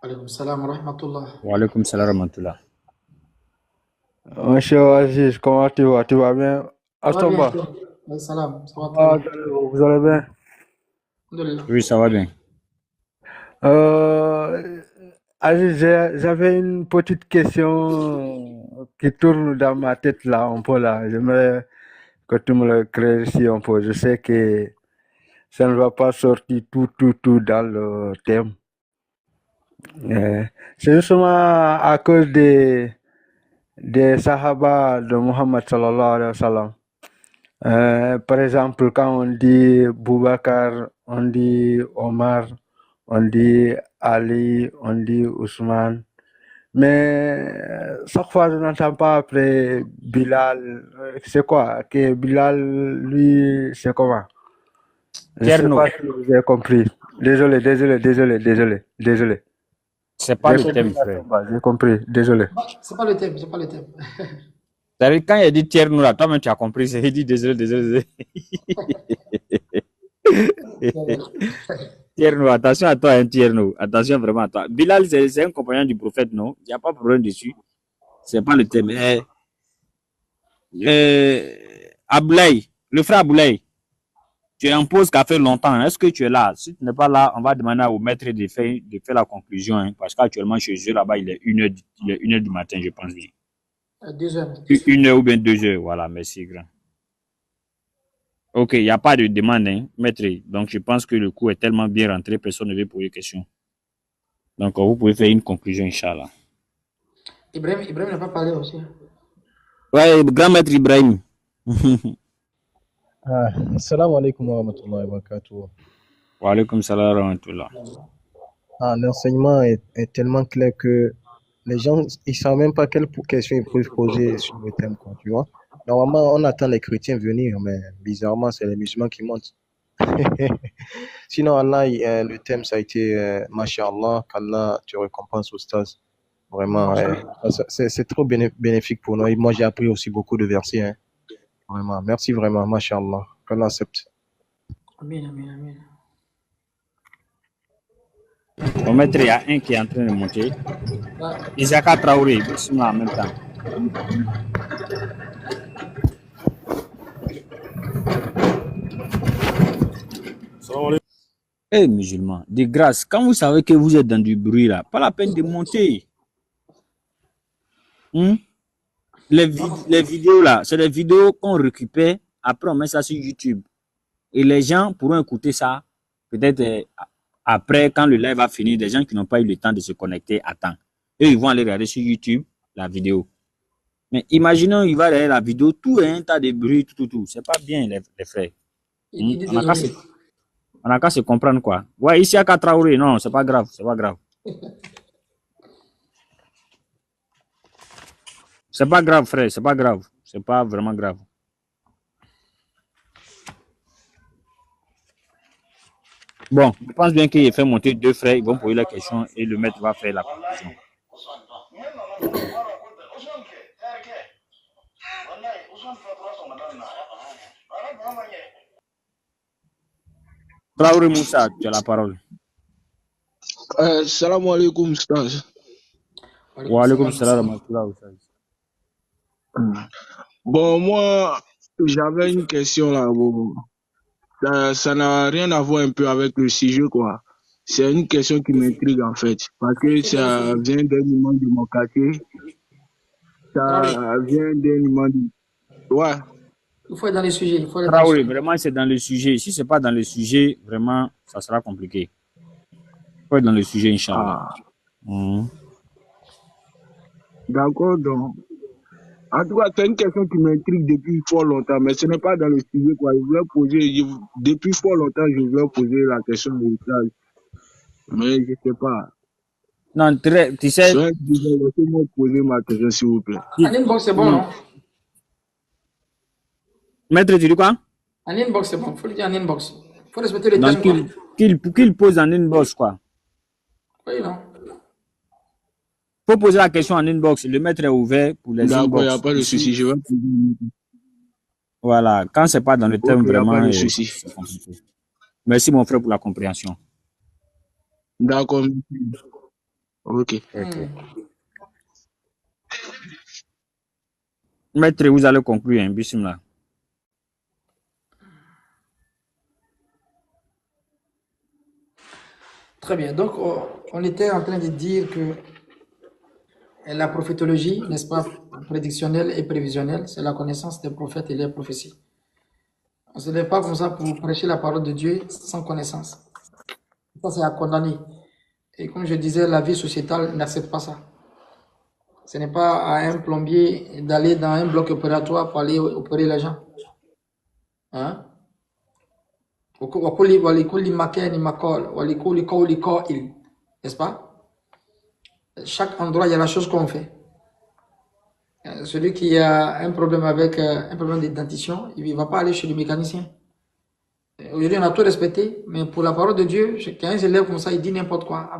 Alaykoum salam wa rahmatullah. Wa alaykoum salam wa rahmatullah. Monsieur Aziz, comment tu vas? Tu vas bien? Astomba. Salam, ça va très bien. Vous allez bien? Oui, ça va bien. J'avais une petite question qui tourne dans ma tête là, un peu là. J'aimerais que tu me le clarifies un peu. Je sais que ça ne va pas sortir tout dans le thème. C'est justement à cause des Sahaba de Muhammad sallallahu alayhi wa sallam. Par exemple, quand on dit Boubacar, on dit Omar, on dit Ali, on dit Ousmane. Mais chaque fois, je n'entends pas après Bilal. C'est quoi? Que Bilal, lui, c'est comment? Je ne sais Tierno, pas si vous avez compris. Désolé. c'est pas J'ai le compris thème, la frère. tomba, j'ai compris. Désolé. C'est pas le thème, c'est pas le thème. C'est-à-dire, quand il a dit Tierno, là, toi-même, tu as compris. Il dit désolé. Tierno, attention à toi, hein, Tierno. Attention vraiment à toi. Bilal, c'est un compagnon du prophète, non? Il n'y a pas de problème dessus. C'est pas le thème. Aboulaye, le frère Aboulaye, tu es en pause qui a fait longtemps. Est-ce que tu es là? Si tu n'es pas là, on va demander au maître de faire la conclusion. Hein, parce qu'actuellement, chez eux, là-bas, il est 1h du matin, je pense bien. 2 heures. 1h ou bien 2h. Voilà, merci, grand. Ok, il n'y a pas de demande, hein, maître. Donc, je pense que le coup est tellement bien rentré, personne ne veut poser question. Donc, vous pouvez faire une conclusion, Inch'Allah. Ibrahim n'a pas parlé aussi. Ouais, grand maître Ibrahim. Assalamu alaikum wa rahmatullahi wa barakatuh. Wa alaikum salam wa rahmatullah. L'enseignement est tellement clair que les gens, ils savent même pas quelles questions ils peuvent poser sur le thème, quoi, tu vois. Normalement, on attend les chrétiens venir, mais bizarrement, c'est les musulmans qui montent. Sinon, Allah, le thème, ça a été Masha'Allah, qu'Allah te récompense au stade. Vraiment, c'est trop bénéfique pour nous. Et moi, j'ai appris aussi beaucoup de versets. Hein. Vraiment, merci vraiment, Masha'Allah, qu'Allah accepte. Amin. Au maître, il y a un qui est en train de monter. Isaka Traoré, en même temps. Eh, musulmans, de grâce, quand vous savez que vous êtes dans du bruit là, pas la peine de monter. Les vidéos là, c'est des vidéos qu'on récupère, après on met ça sur YouTube. Et les gens pourront écouter ça, peut-être après, quand le live va finir, des gens qui n'ont pas eu le temps de se connecter à temps. Eux, ils vont aller regarder sur YouTube la vidéo. Mais imaginons, il va regarder la vidéo, tout est un tas de bruit, tout. C'est pas bien, les frères. On n'a qu'à se comprendre, quoi. Ouais, ici à Traoré, non, c'est pas grave. C'est pas grave, frère, c'est pas grave. C'est pas vraiment grave. Bon, je pense bien qu'il fait monter 2 frères, ils vont poser la question et le maître va faire la conclusion. Traoré Moussa, tu as la parole. Salam alaikum, Stage. Wa alaikum salam. Bon, moi, j'avais une question là. Bon. Ça n'a rien à voir un peu avec le sujet, quoi. C'est une question qui m'intrigue, en fait. Parce que ça vient d'un imam de mon quartier. Ça vient d'un imam de... Ouais. Il faut être dans les sujets. Traoré, vraiment, c'est dans le sujet. Si c'est pas dans le sujet, vraiment, ça sera compliqué. Il faut être dans le sujet, Inch'Allah. D'accord, donc. En tout cas, c'est une question qui m'intrigue depuis fort longtemps, mais ce n'est pas dans le sujet, quoi. Depuis fort longtemps, je voulais poser la question de l'Islam. Mais je ne sais pas. Non, tu sais. Laissez-moi poser ma question, s'il vous plaît. En inbox, c'est bon, non? Maître, tu dis quoi? En inbox, c'est bon. Il faut le dire en inbox. Il faut respecter les thèmes. Qu'il pose en inbox, quoi. Oui, non. Il faut poser la question en inbox. Le maître est ouvert pour les inbox. D'accord, il n'y a pas de souci. Je vais poser. Voilà. Quand ce n'est pas dans le thème, vraiment, pas de souci. C'est compliqué. Merci, mon frère, pour la compréhension. D'accord. Ok. Maître, vous allez conclure, hein, bismillah. Très bien. Donc, on était en train de dire que la prophétologie, n'est-ce pas, prédictionnelle et prévisionnelle, c'est la connaissance des prophètes et les prophéties. On ne se lève pas comme ça pour prêcher la parole de Dieu sans connaissance. Ça, c'est à condamner. Et comme je disais, la vie sociétale n'accepte pas ça. Ce n'est pas à un plombier d'aller dans un bloc opératoire pour aller opérer les gens. Hein? N'est-ce pas? Chaque endroit, il y a la chose qu'on fait. Celui qui a un problème avec un problème de dentition, il ne va pas aller chez le mécanicien. Aujourd'hui, on a tout respecté, mais pour la parole de Dieu, quand il se lève comme ça, il dit n'importe quoi,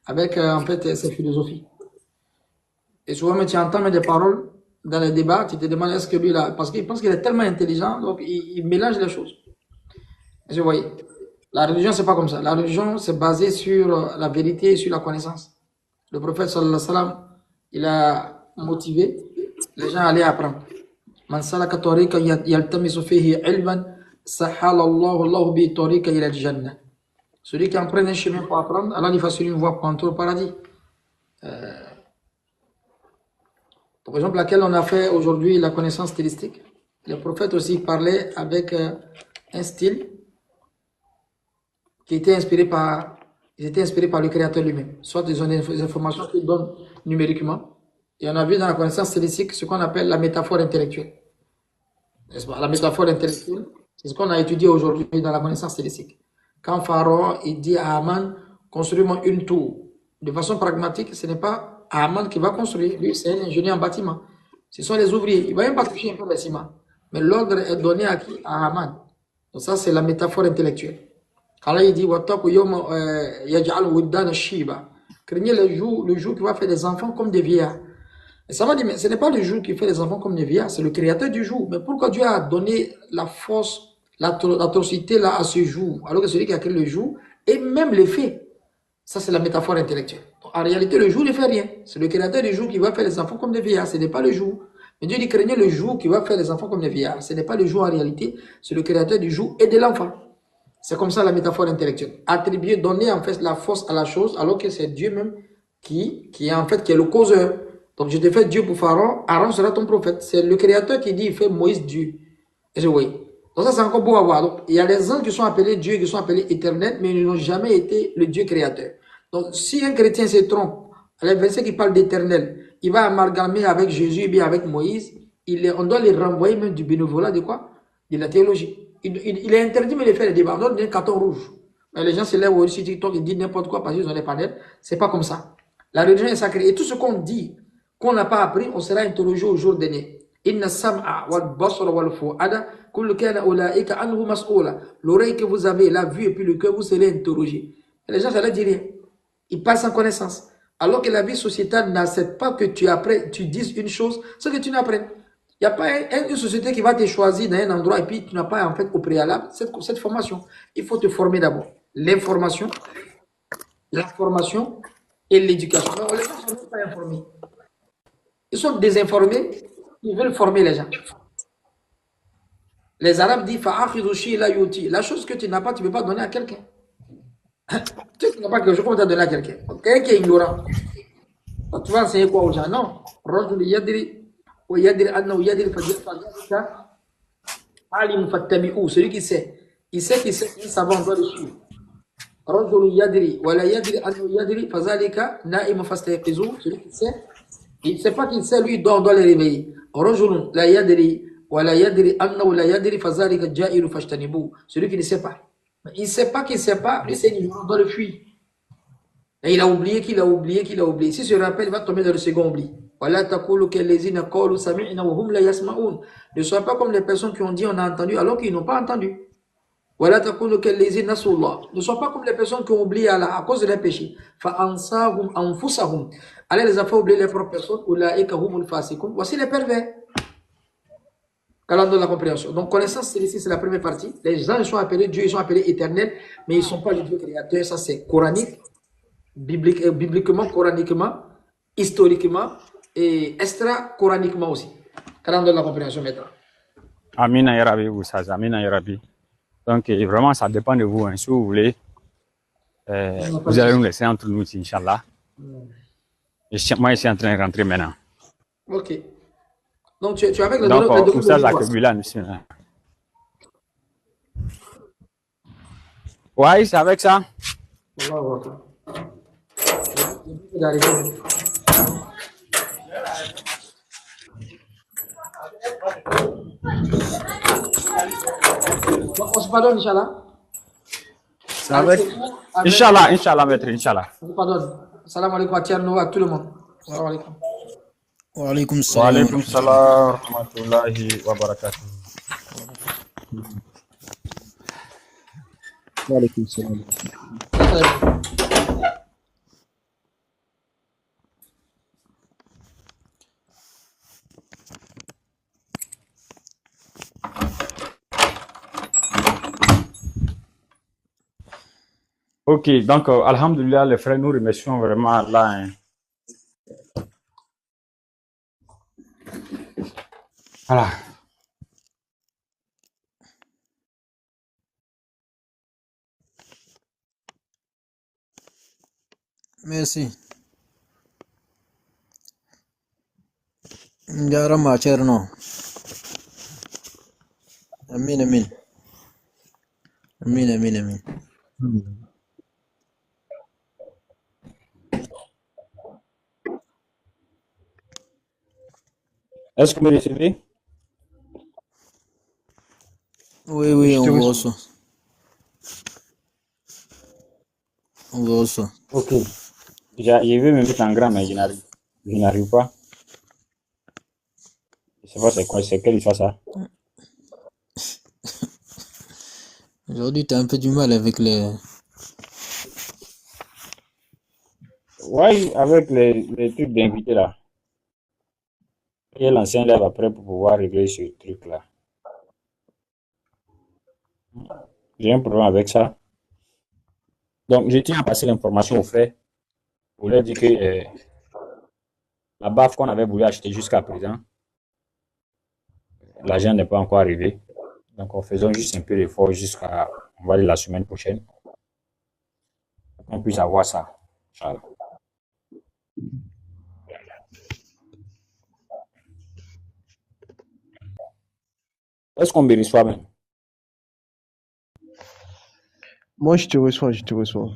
avec en fait ses philosophies. Et souvent, tu entends des paroles dans les débats, tu te demandes est-ce que lui là, parce qu'il pense qu'il est tellement intelligent, donc il mélange les choses. Et vous voyez, la religion, c'est pas comme ça. La religion, c'est basé sur la vérité et sur la connaissance. Le prophète sallallahu alayhi wa sallam, il a motivé les gens à aller apprendre. Man salaka tariqan yaltamisu fihi ilman sahala Allahu bi tariqa ila al-jannah. Celui qui emprunte un chemin pour apprendre, Allah lui facilite une voie pour entrer au paradis. Par exemple, laquelle on a fait aujourd'hui la connaissance stylistique. Les prophètes aussi parlaient avec un style qui était inspiré par, ils étaient inspirés par le Créateur lui-même. Soit ils ont des informations qu'ils donnent numériquement. Et on a vu dans la connaissance stylistique ce qu'on appelle la métaphore intellectuelle. N'est-ce pas? La métaphore intellectuelle, c'est ce qu'on a étudié aujourd'hui dans la connaissance stylistique. Quand Pharaon il dit à Haman, construis-moi une tour. De façon pragmatique, ce n'est pas Haman qui va construire. Lui, c'est un ingénieur en bâtiment. Ce sont les ouvriers. Il ne va même pas toucher un peu le ciment. Mais l'ordre est donné à qui? À Haman. Donc ça, c'est la métaphore intellectuelle. Quand là, il dit, craignez le jour qui va faire des enfants comme des vieillards. Et ça va dire, mais ce n'est pas le jour qui fait les enfants comme des vieillards, c'est le créateur du jour. Mais pourquoi Dieu a donné la force, l'atrocité là à ce jour, alors que celui qui a créé le jour, et même les faits, ça c'est la métaphore intellectuelle. En réalité, le jour ne fait rien. C'est le créateur du jour qui va faire les enfants comme des vieillards, ce n'est pas le jour. Mais Dieu dit, craignez le jour qui va faire les enfants comme des vieillards. Ce n'est pas le jour en réalité, c'est le créateur du jour et de l'enfant. C'est comme ça la métaphore intellectuelle. Attribuer, donner en fait la force à la chose, alors que c'est Dieu même qui est en fait qui est le causeur. Donc je te fais Dieu pour Pharaon, Aaron sera ton prophète. C'est le créateur qui dit, il fait Moïse Dieu. Et je vois. Donc ça c'est encore beau à voir. Donc il y a des anges qui sont appelés Dieu, qui sont appelés éternels, mais ils n'ont jamais été le Dieu créateur. Donc si un chrétien se trompe, les versets qui parlent d'éternel, il va amalgamer avec Jésus, bien avec Moïse, on doit les renvoyer même du bénévolat de quoi? De la théologie. Il est interdit mais de faire des débats. On donne un carton rouge. Mais les gens se lèvent au TikTok, ils disent n'importe quoi parce qu'ils ont des panels. C'est pas comme ça. La religion est sacrée. Et tout ce qu'on dit, qu'on n'a pas appris, on sera interrogé au jour dernier. Inna sam'a wal basra wal fu'ada kullu kana ulaika anhu mas'ula. L'oreille que vous avez, la vue et puis le cœur, vous serez interrogé. Et les gens, ça leur dit rien. Ils passent en connaissance. Alors que la vie sociétale n'accepte pas que tu dises une chose, c'est que tu n'apprennes. Il n'y a pas une société qui va te choisir dans un endroit et puis tu n'as pas en fait au préalable cette formation. Il faut te former d'abord. L'information, la formation et l'éducation. Les gens ne sont même pas informés. Ils sont désinformés, ils veulent former les gens. Les Arabes disent la chose que tu n'as pas, tu ne peux pas donner à quelqu'un. Tu n'as pas quelque chose, comment tu as donné à quelqu'un? Quelqu'un qui est ignorant. Donc, tu vas enseigner quoi aux gens? Non. Celui qui sait, il sait qu'il sait qu'il savant, on doit le suivre. Celui qui sait, il ne sait pas qu'il sait, lui, on doit le réveiller. Celui qui ne sait pas. Il ne sait pas qu'il ne sait pas, lui, c'est ignorant, on doit le fuir. Et il a oublié qu'il a oublié qu'il a oublié. Si se rappelle, il va tomber dans le second oubli. Ne sois pas comme les personnes qui ont dit on a entendu alors qu'ils n'ont pas entendu. Ne sois pas comme les personnes qui ont oublié Allah à cause de leurs péchés. Allez les affaires oublier les propres personnes. Voici les pervers. Calendrier de la compréhension. Donc connaissance c'est la première partie. Les gens sont appelés Dieu, ils sont appelés éternels, mais ils ne sont pas le Dieu créateur. Ça c'est coranique. Bibliquement, coraniquement, historiquement et extra-coraniquement aussi. Calendrier de la compréhension maintenant. Amina ya Rabbi, Oussaz, Amina ya Rabbi. Donc vraiment, ça dépend de vous. Hein. Si vous voulez Vous allez nous laisser entre nous ici, Inch'Allah. Moi, je suis en train de rentrer maintenant. Ok. Donc, tu es avec les Donc, données Oustaz de quoi? Akebula, monsieur. Ouais, c'est avec ça. Allahu Akbar. D'arriver. Donc, on se pardonne, Inch'Allah. C'est avec. Inch'Allah, Inch'Allah, maître, Inch'Allah. On se pardonne. Salam alaikum à Tierno, à tout le monde. Salam alaikum. Wa alaykum Wa salam. alaykum salam wa rahmatullahi wa barakatuh. Wa alaykum salam. Ok, donc, Alhamdulillah, les frères, nous remercions vraiment Allah. Hein. Voilà. Merci. Jarama Cherno. Amin, amin. Amin, amin, amin. Est-ce que vous me recevez? Oui, oui, Je on te vous reçois. reçoit. On vous reçoit. Ok. Je vais me mettre en grand, mais je n'arrive pas. Je sais pas c'est quoi, c'est quelle histoire ça? Aujourd'hui, tu as un peu du mal avec les... Ouais, avec les trucs d'invité là. Et l'ancien lève après pour pouvoir régler ce truc là. J'ai un problème avec ça. Donc, je tiens à passer l'information aux frères pour leur dire que la baffe qu'on avait voulu acheter jusqu'à présent, l'argent n'est pas encore arrivé. Donc, en faisant juste un peu d'effort jusqu'à, on va dire, la semaine prochaine, pour qu'on puisse avoir ça. Inch'Allah. Est-ce qu'on me reçoit même? Moi, je te reçois, je te reçois.